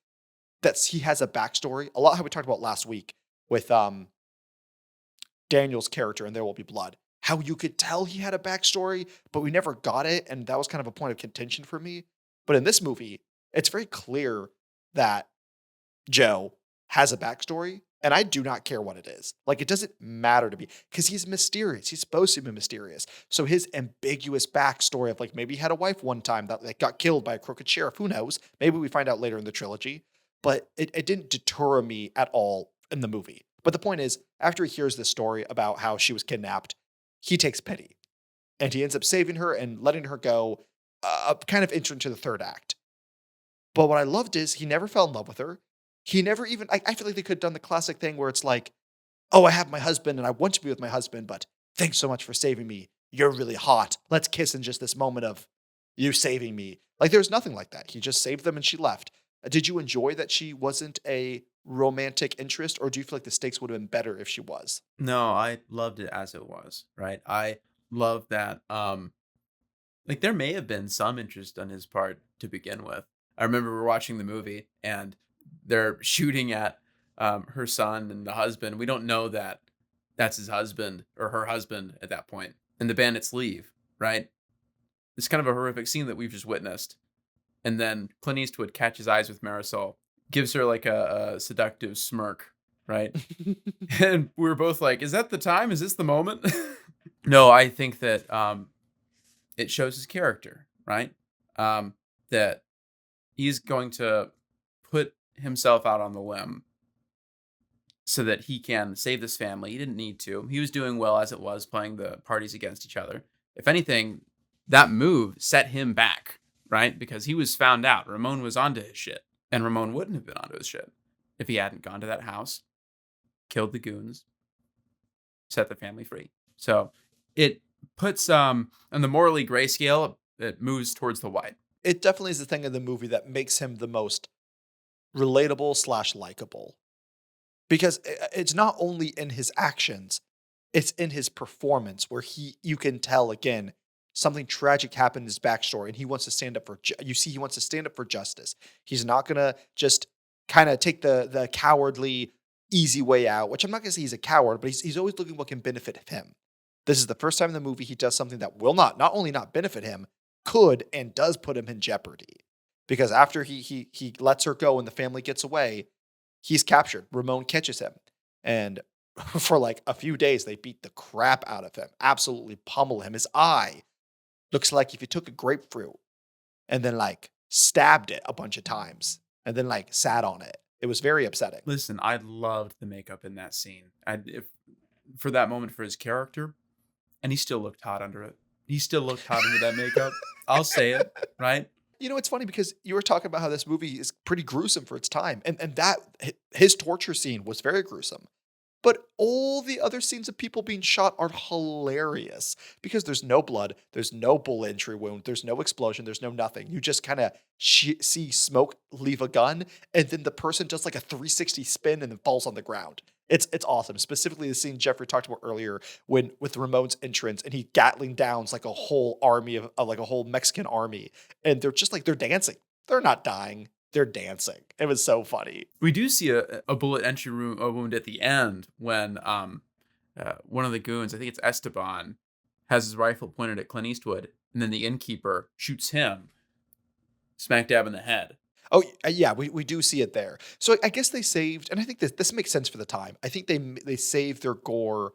that he has a backstory. A lot how we talked about last week with Daniel's character in There Will Be Blood. How you could tell he had a backstory, but we never got it. And that was kind of a point of contention for me. But in this movie, it's very clear that Joe has a backstory. And I do not care what it is. Like, it doesn't matter to me because he's mysterious. He's supposed to be mysterious. So his ambiguous backstory of like maybe he had a wife one time that got killed by a crooked sheriff. Who knows? Maybe we find out later in the trilogy. But it didn't deter me at all in the movie. But the point is, after he hears this story about how she was kidnapped, he takes pity. And he ends up saving her and letting her go, kind of enter into the third act. But what I loved is he never fell in love with her. He never even, I feel like they could have done the classic thing where it's like, oh, I have my husband and I want to be with my husband, but thanks so much for saving me. You're really hot. Let's kiss in just this moment of you saving me. Like, there's nothing like that. He just saved them and she left. Did you enjoy that she wasn't a romantic interest, or do you feel like the stakes would have been better if she was? No, I loved it as it was, right? I love that. Like, there may have been some interest on his part to begin with. I remember we were watching the movie and they're shooting at her son and the husband. We don't know that that's his husband or her husband at that point. And the bandits leave, right? It's kind of a horrific scene that we've just witnessed. And then Clint Eastwood catches eyes with Marisol, gives her like a seductive smirk, right? And we were both like, is that the time? Is this the moment? No, I think that it shows his character, right? That he's going to put himself out on the limb so that he can save this family. He didn't need to. He was doing well as it was, playing the parties against each other. If anything, that move set him back, right? Because he was found out. Ramon was onto his shit. And Ramon wouldn't have been onto his shit if he hadn't gone to that house, killed the goons, set the family free. So it puts, on the morally gray scale, it moves towards the white. It definitely is the thing in the movie that makes him the most relatable / likable. Because it's not only in his actions, it's in his performance where you can tell again, something tragic happened in his backstory and he wants to stand up for, he wants to stand up for justice. He's not going to just kind of take the cowardly, easy way out, which I'm not going to say he's a coward, but he's always looking what can benefit him. This is the first time in the movie he does something that will not only not benefit him, could and does put him in jeopardy. Because after he lets her go and the family gets away, he's captured. Ramon catches him. And for like a few days, they beat the crap out of him. Absolutely pummel him. His eye looks like if you took a grapefruit and then like stabbed it a bunch of times and then like sat on it. It was very upsetting. Listen, I loved the makeup in that scene. For that moment for his character, and he still looked hot under it. He still looked hot under that makeup. I'll say it, right? You know, it's funny because you were talking about how this movie is pretty gruesome for its time. And that his torture scene was very gruesome. But all the other scenes of people being shot are hilarious because there's no blood, there's no bullet entry wound, there's no explosion, there's no nothing. You just kind of see smoke leave a gun, and then the person does like a 360 spin and then falls on the ground. It's awesome. Specifically, the scene Jeffrey talked about earlier with Ramon's entrance and he Gatling downs like a whole army of like a whole Mexican army, and they're just like they're dancing. They're not dying. They're dancing. It was so funny. We do see a bullet entry wound at the end when one of the goons, I think it's Esteban, has his rifle pointed at Clint Eastwood, and then the innkeeper shoots him smack dab in the head. Oh, yeah, we do see it there. So I guess they saved, and I think this makes sense for the time. I think they saved their gore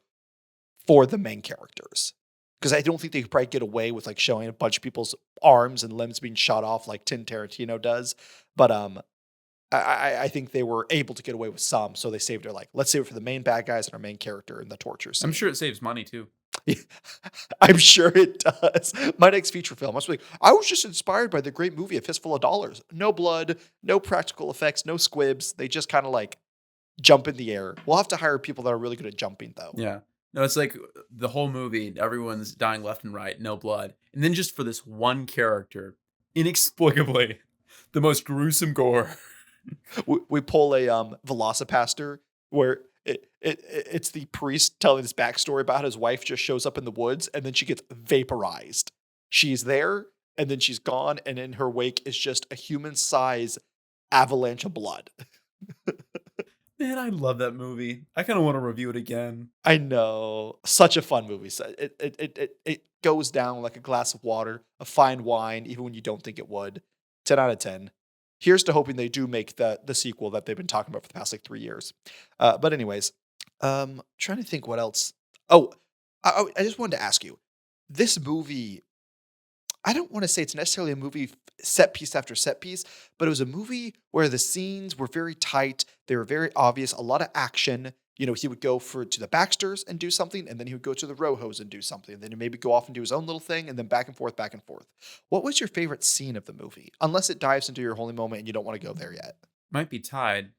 for the main characters. Because I don't think they could probably get away with like showing a bunch of people's arms and limbs being shot off like Tin Tarantino does. But I think they were able to get away with some, so they saved it. Like, let's save it for the main bad guys and our main character in the torture scene. I'm sure it saves money too. I'm sure it does. My next feature film, I was just inspired by the great movie A Fistful of Dollars. No blood, no practical effects, no squibs. They just kind of like jump in the air. We'll have to hire people that are really good at jumping, though. Yeah. No, it's like the whole movie, everyone's dying left and right, no blood. And then just for this one character, inexplicably, the most gruesome gore. We pull a Velocipaster where it's the priest telling his backstory about how his wife just shows up in the woods and then she gets vaporized. She's there and then she's gone, and in her wake is just a human size avalanche of blood. Man, I love that movie. I kind of want to review it again. I know, such a fun movie. So it goes down like a glass of water, a fine wine, even when you don't think it would. 10 out of 10. Here's to hoping they do make the sequel that they've been talking about for the past like 3 years. But anyways, trying to think what else. Oh, I just wanted to ask you, this movie, I don't want to say it's necessarily a movie set piece after set piece, but it was a movie where the scenes were very tight. They were very obvious, a lot of action. You know, he would go to the Baxters and do something, and then he would go to the Rojos and do something, and then he'd maybe go off and do his own little thing, and then back and forth, back and forth. What was your favorite scene of the movie? Unless it dives into your holy moment and you don't want to go there yet. Might be tied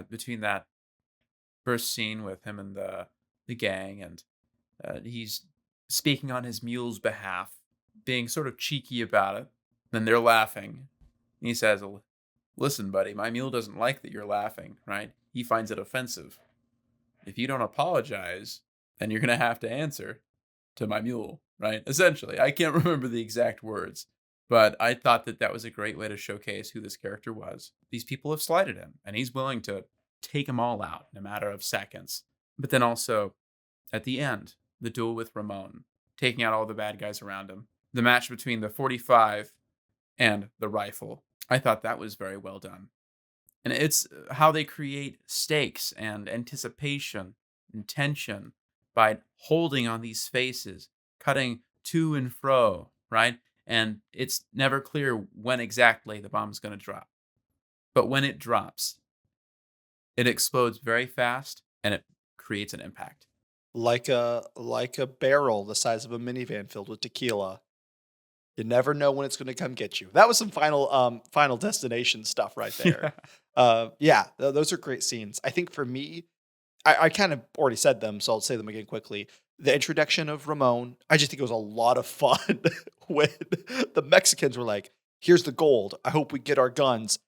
between that first scene with him and the gang, and he's speaking on his mule's behalf, being sort of cheeky about it. Then they're laughing. And he says, "Listen, buddy, my mule doesn't like that you're laughing, right? He finds it offensive. If you don't apologize, then you're going to have to answer to my mule," right? Essentially, I can't remember the exact words, but I thought that was a great way to showcase who this character was. These people have slighted him, and he's willing to take them all out in a matter of seconds. But then also, at the end, the duel with Ramon, taking out all the bad guys around him. The match between the 45 and the rifle. I thought that was very well done. And it's how they create stakes and anticipation and tension by holding on these faces, cutting to and fro, right? And it's never clear when exactly the bomb's going to drop. But when it drops, it explodes very fast and it creates an impact. Like a barrel the size of a minivan filled with tequila. You never know when it's going to come get you. That was some Final Destination stuff right there. Those are great scenes. I think for me, I kind of already said them, so I'll say them again quickly. The introduction of Ramon, I just think it was a lot of fun when the Mexicans were like, "Here's the gold. I hope we get our guns."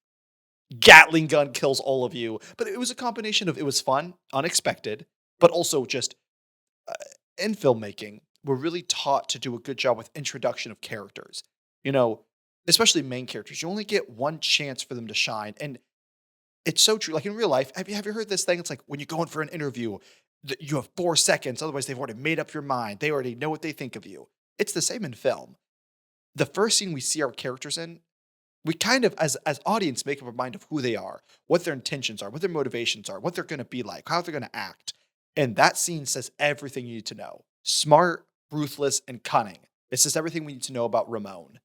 Gatling gun kills all of you. But it was a combination of, it was fun, unexpected, but also just in filmmaking, we're really taught to do a good job with introduction of characters. You know, especially main characters. You only get one chance for them to shine. And it's so true. Like in real life, have you heard this thing? It's like when you go in for an interview, you have 4 seconds. Otherwise, they've already made up your mind. They already know what they think of you. It's the same in film. The first scene we see our characters in, we kind of, as audience, make up our mind of who they are, what their intentions are, what their motivations are, what they're going to be like, how they're going to act. And that scene says everything you need to know. Smart, ruthless, and cunning. It says everything we need to know about Ramon.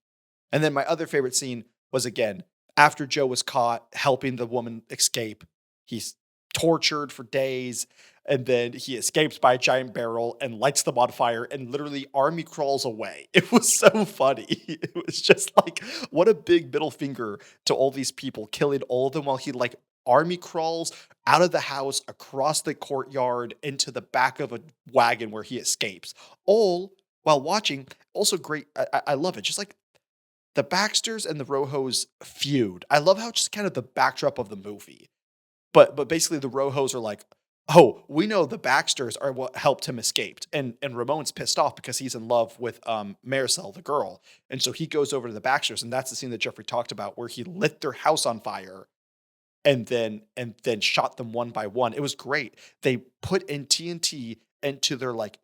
And then my other favorite scene was, again, after Joe was caught helping the woman escape. He's tortured for days, and then he escapes by a giant barrel and lights them on fire and literally army crawls away. It was so funny. It was just like, what a big middle finger to all these people, killing all of them while he like army crawls out of the house, across the courtyard, into the back of a wagon where he escapes. All while watching, also great. I love it. Just like the Baxters and the Rojos feud. I love how just kind of the backdrop of the movie. But basically the Rojos are like, "Oh, we know the Baxters are what helped him escape." And Ramon's pissed off because he's in love with Maricel, the girl. And so he goes over to the Baxters, and that's the scene that Jeffrey talked about where he lit their house on fire and then shot them one by one. It was great. They put in TNT into their like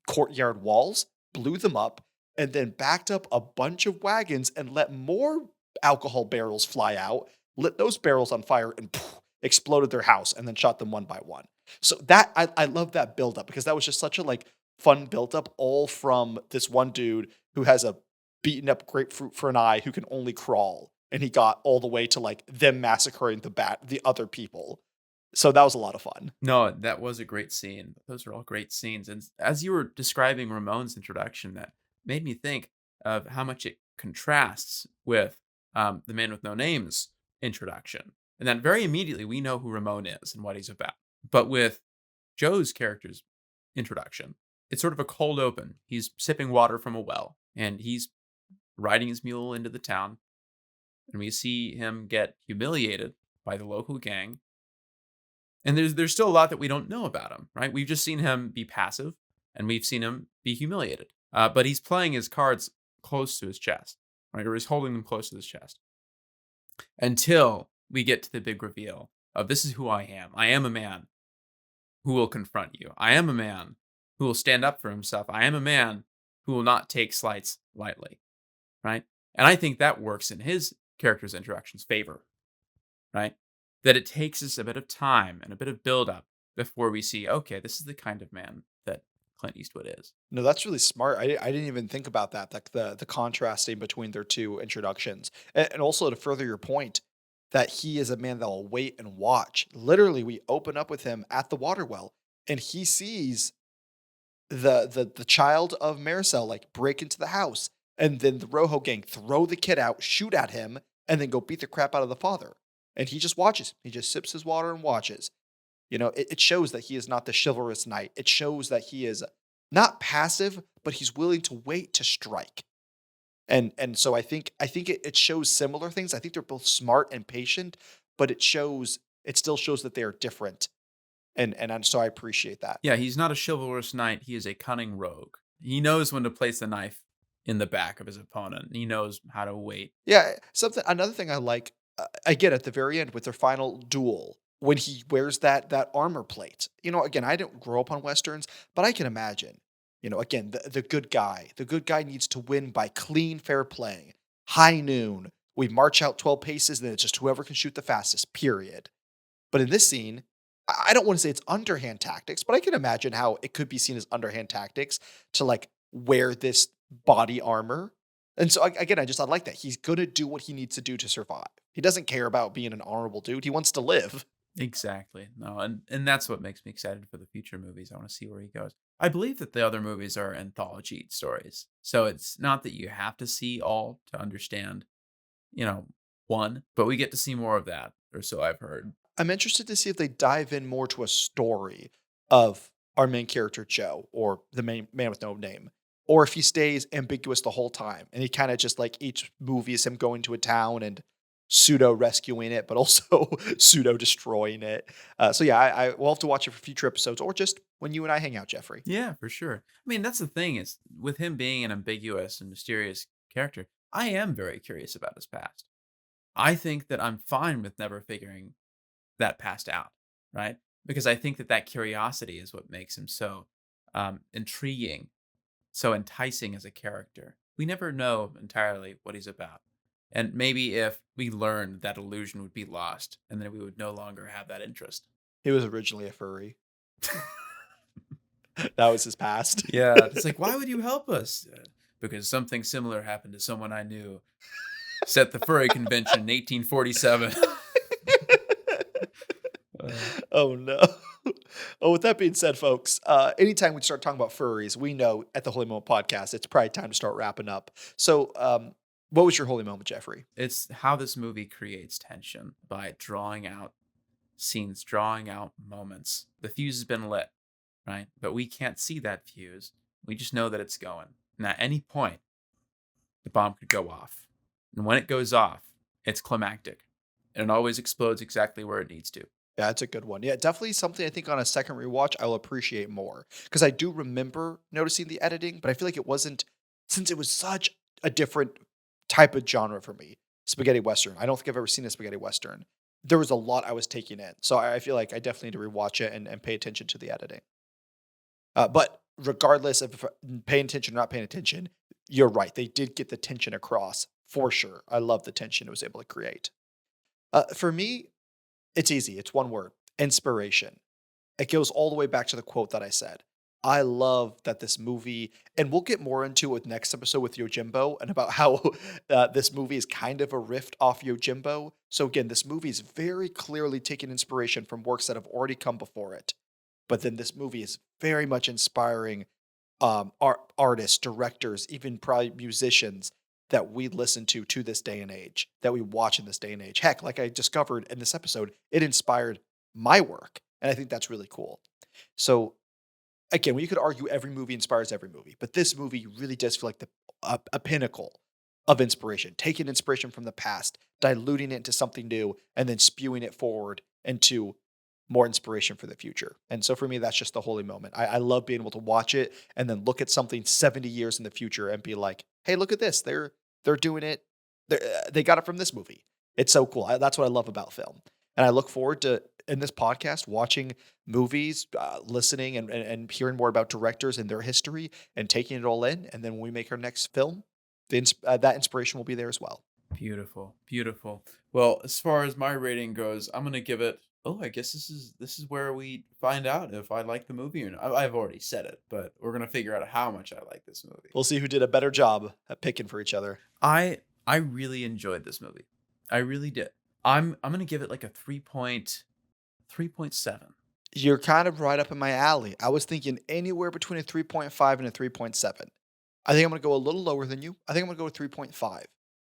courtyard walls, blew them up, and then backed up a bunch of wagons and let more alcohol barrels fly out, lit those barrels on fire, and exploded their house, and then shot them one by one. So that I love that buildup, because that was just such a like fun buildup, all from this one dude who has a beaten up grapefruit for an eye who can only crawl, and he got all the way to like them massacring the other people. So that was a lot of fun. No, that was a great scene. Those are all great scenes. And as you were describing Ramon's introduction, that made me think of how much it contrasts with the Man with No Name's introduction. And then very immediately we know who Ramon is and what he's about. But with Joe's character's introduction, it's sort of a cold open. He's sipping water from a well, and he's riding his mule into the town. And we see him get humiliated by the local gang. And there's still a lot that we don't know about him, right? We've just seen him be passive, and we've seen him be humiliated. But he's playing his cards close to his chest, right? Or he's holding them close to his chest until we get to the big reveal of this is who I am. I am a man who will confront you. I am a man who will stand up for himself. I am a man who will not take slights lightly, right? And I think that works in his character's interaction's favor, right? That it takes us a bit of time and a bit of build-up before we see, okay, this is the kind of man that Clint Eastwood is. No, that's really smart. I didn't even think about that, like the contrasting between their two introductions. And also to further your point, that he is a man that will wait and watch. Literally, we open up with him at the water well, and he sees the child of Maricel like break into the house, and then the Rojo gang throw the kid out, shoot at him, and then go beat the crap out of the father. And he just watches. He just sips his water and watches. It shows that he is not the chivalrous knight. It shows that he is not passive, but he's willing to wait to strike. And so I think it shows similar things. I think they're both smart and patient, but it still shows that they are different. So I appreciate that. Yeah, he's not a chivalrous knight. He is a cunning rogue. He knows when to place the knife in the back of his opponent. He knows how to wait. Yeah, another thing I like, again at the very end with their final duel, when he wears that armor plate. Again, I didn't grow up on westerns, but I can imagine. Again, the good guy. The good guy needs to win by clean, fair play. High noon, we march out 12 paces, and then it's just whoever can shoot the fastest. Period. But in this scene, I don't want to say it's underhand tactics, but I can imagine how it could be seen as underhand tactics to like wear this body armor. And so again, I like that. He's going to do what he needs to do to survive. He doesn't care about being an honorable dude. He wants to live. Exactly. No, and that's what makes me excited for the future movies. I want to see where he goes. I believe that the other movies are anthology stories. So it's not that you have to see all to understand, one, but we get to see more of that, or so I've heard. I'm interested to see if they dive in more to a story of our main character, Joe, or the main man with no name, or if he stays ambiguous the whole time and he kind of just like each movie is him going to a town and pseudo rescuing it, but also pseudo destroying it. So yeah, I will have to watch it for future episodes or just when you and I hang out, Jeffrey. Yeah, for sure. I mean, that's the thing is with him being an ambiguous and mysterious character, I am very curious about his past. I think that I'm fine with never figuring that past out, right? Because I think that curiosity is what makes him so intriguing, so enticing as a character. We never know entirely what he's about. And maybe if we learned, that illusion would be lost, and then we would no longer have that interest. He was originally a furry. That was his past. Yeah, it's like, why would you help us? Because something similar happened to someone I knew. Set the furry convention in 1847. Oh no. Oh, with that being said, folks, anytime we start talking about furries, we know at the Holy Moment podcast, it's probably time to start wrapping up. So, what was your holy moment, Jeffrey? It's how this movie creates tension by drawing out scenes, drawing out moments. The fuse has been lit, right? But we can't see that fuse. We just know that it's going. And at any point, the bomb could go off. And when it goes off, it's climactic. And it always explodes exactly where it needs to. Yeah, that's a good one. Yeah, definitely something I think on a second rewatch I'll appreciate more. Because I do remember noticing the editing, but I feel like it wasn't, since it was such a different type of genre for me. Spaghetti Western. I don't think I've ever seen a spaghetti Western. There was a lot I was taking in. So I feel like I definitely need to rewatch it and pay attention to the editing. But regardless of paying attention or not paying attention, you're right. They did get the tension across for sure. I love the tension it was able to create. For me, it's easy. It's one word: inspiration. It goes all the way back to the quote that I said. I love that this movie, and we'll get more into it with next episode with Yojimbo and about how this movie is kind of a rift off Yojimbo. So again, this movie is very clearly taking inspiration from works that have already come before it. But then this movie is very much inspiring artists, directors, even probably musicians that we listen to this day and age, that we watch in this day and age. Heck, like I discovered in this episode, it inspired my work. And I think that's really cool. So again, you could argue every movie inspires every movie, but this movie really does feel like a pinnacle of inspiration, taking inspiration from the past, diluting it into something new, and then spewing it forward into more inspiration for the future. And so for me, that's just the holy moment. I love being able to watch it and then look at something 70 years in the future and be like, hey, look at this. They're doing it. They got it from this movie. It's so cool. That's what I love about film. And I look forward to, in this podcast, watching movies, listening and hearing more about directors and their history and taking it all in. And then when we make our next film, that inspiration will be there as well. Beautiful, beautiful. Well, as far as my rating goes, I'm gonna give it. Oh, I guess this is where we find out if I like the movie or not. I've already said it, but we're gonna figure out how much I like this movie. We'll see who did a better job at picking for each other. I really enjoyed this movie. I really did. I'm gonna give it like a 3.7. You're kind of right up in my alley. I was thinking anywhere between a 3.5 and a 3.7. I think I'm going to go a little lower than you. I think I'm going to go with 3.5.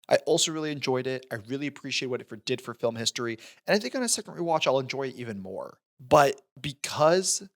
I also really enjoyed it. I really appreciate what it did for film history. And I think on a second rewatch, I'll enjoy it even more. But because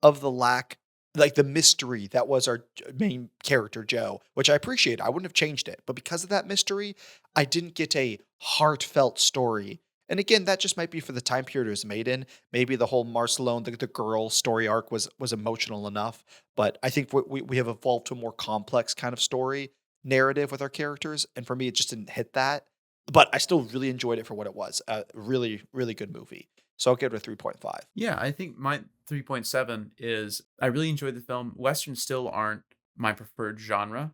of the lack, like the mystery that was our main character, Joe, which I appreciate, I wouldn't have changed it. But because of that mystery, I didn't get a heartfelt story. And again, that just might be for the time period it was made in. Maybe the whole Marcelone, the girl story arc was emotional enough. But I think we have evolved to a more complex kind of story narrative with our characters. And for me, it just didn't hit that. But I still really enjoyed it for what it was. A really, really good movie. So I'll give it a 3.5. Yeah, I think my 3.7 is I really enjoyed the film. Westerns still aren't my preferred genre,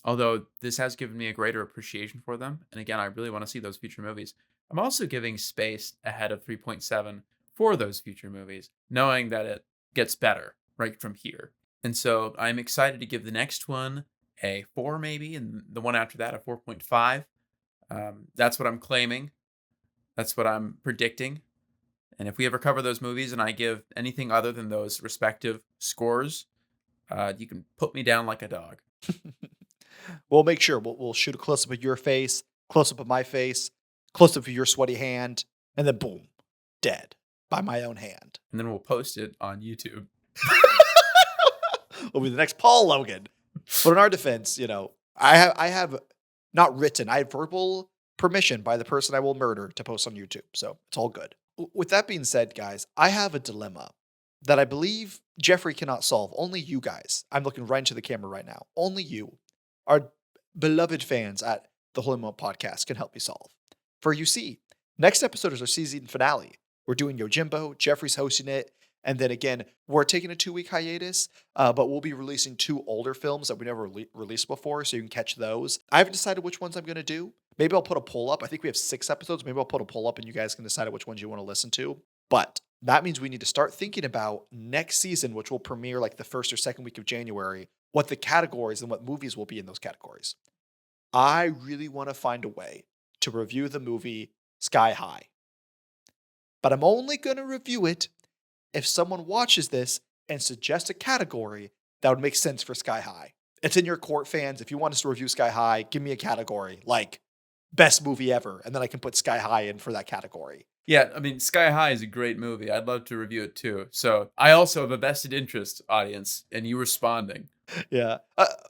although this has given me a greater appreciation for them. And again, I really want to see those future movies. I'm also giving space ahead of 3.7 for those future movies, knowing that it gets better right from here. And so I'm excited to give the next one a 4 maybe, and the one after that a 4.5. That's what I'm claiming. That's what I'm predicting. And if we ever cover those movies and I give anything other than those respective scores, you can put me down like a dog. We'll make sure. We'll shoot a close-up of your face, close-up of my face, close-up of your sweaty hand, and then boom, dead by my own hand. And then we'll post it on YouTube. We'll be the next Paul Logan. But in our defense, I have not written, I have verbal permission by the person I will murder to post on YouTube. So it's all good. With that being said, guys, I have a dilemma that I believe Jeffrey cannot solve. Only you guys, I'm looking right into the camera right now. Only you, our beloved fans at the Holy Moment Podcast, can help me solve. For you see, next episode is our season finale. We're doing Yojimbo, Jeffrey's hosting it. And then again, we're taking a 2-week hiatus, but we'll be releasing 2 older films that we never released before, so you can catch those. I haven't decided which ones I'm going to do. Maybe I'll put a poll up. I think we have 6 episodes. Maybe I'll put a poll up and you guys can decide which ones you want to listen to. But that means we need to start thinking about next season, which will premiere like the first or second week of January, what the categories and what movies will be in those categories. I really want to find a way to review the movie Sky High. But I'm only going to review it if someone watches this and suggests a category that would make sense for Sky High. It's in your court, fans. If you want us to review Sky High, give me a category like best movie ever, and then I can put Sky High in for that category. Yeah, I mean, Sky High is a great movie. I'd love to review it too. So I also have a vested interest, audience, in you responding. Yeah.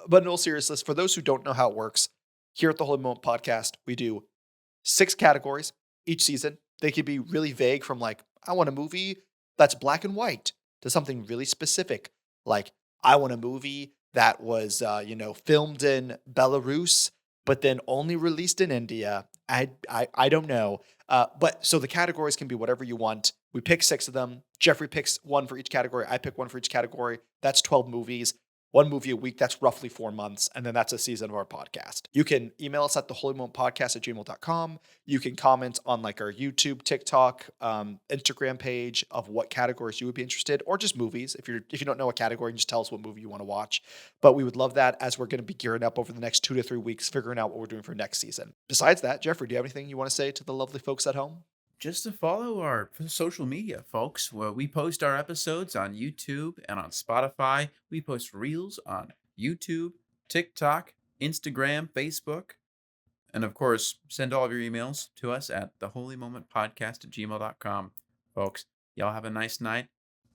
But in all seriousness, for those who don't know how it works, here at the Holy Moment Podcast, we do 6 categories each season. They could be really vague, from like, I want a movie that's black and white, to something really specific, like I want a movie that was filmed in Belarus but then only released in India. I don't know. But so the categories can be whatever you want. We pick 6 of them. Jeffrey picks 1 for each category. I pick 1 for each category. That's 12 movies. 1 movie a week. That's roughly 4 months. And then that's a season of our podcast. You can email us at theholymomentpodcast@gmail.com. You can comment on like our YouTube, TikTok, Instagram page of what categories you would be interested, or just movies. If you don't know a category, just tell us what movie you want to watch. But we would love that, as we're going to be gearing up over the next 2 to 3 weeks, figuring out what we're doing for next season. Besides that, Jeffrey, do you have anything you want to say to the lovely folks at home? Just to follow our social media, folks. Well, we post our episodes on YouTube and on Spotify. We post reels on YouTube, TikTok, Instagram, Facebook. And of course, send all of your emails to us at theholymomentpodcast@gmail.com. Folks, y'all have a nice night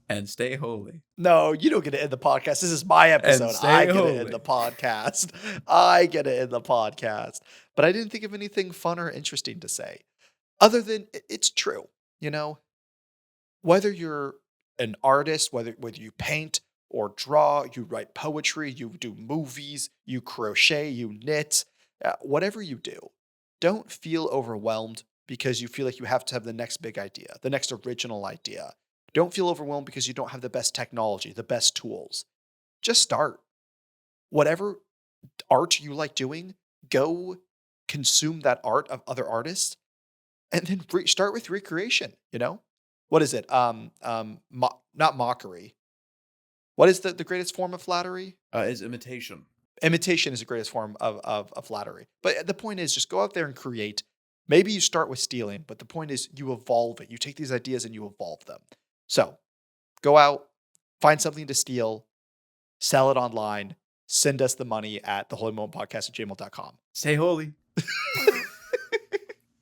and stay holy. No, you don't get to end the podcast. This is my episode. I get to end the podcast. I get to end the podcast. But I didn't think of anything fun or interesting to say. Other than it's true, Whether you're an artist, whether you paint or draw, you write poetry, you do movies, you crochet, you knit, whatever you do, don't feel overwhelmed because you feel like you have to have the next big idea, the next original idea. Don't feel overwhelmed because you don't have the best technology, the best tools. Just start. Whatever art you like doing, go consume that art of other artists and then start with recreation, What is it? Not mockery. What is the greatest form of flattery? Is imitation. Imitation is the greatest form of flattery. But the point is just go out there and create. Maybe you start with stealing, but the point is you evolve it. You take these ideas and you evolve them. So go out, find something to steal, sell it online, send us the money at theholymomentpodcast@gmail.com. Stay holy.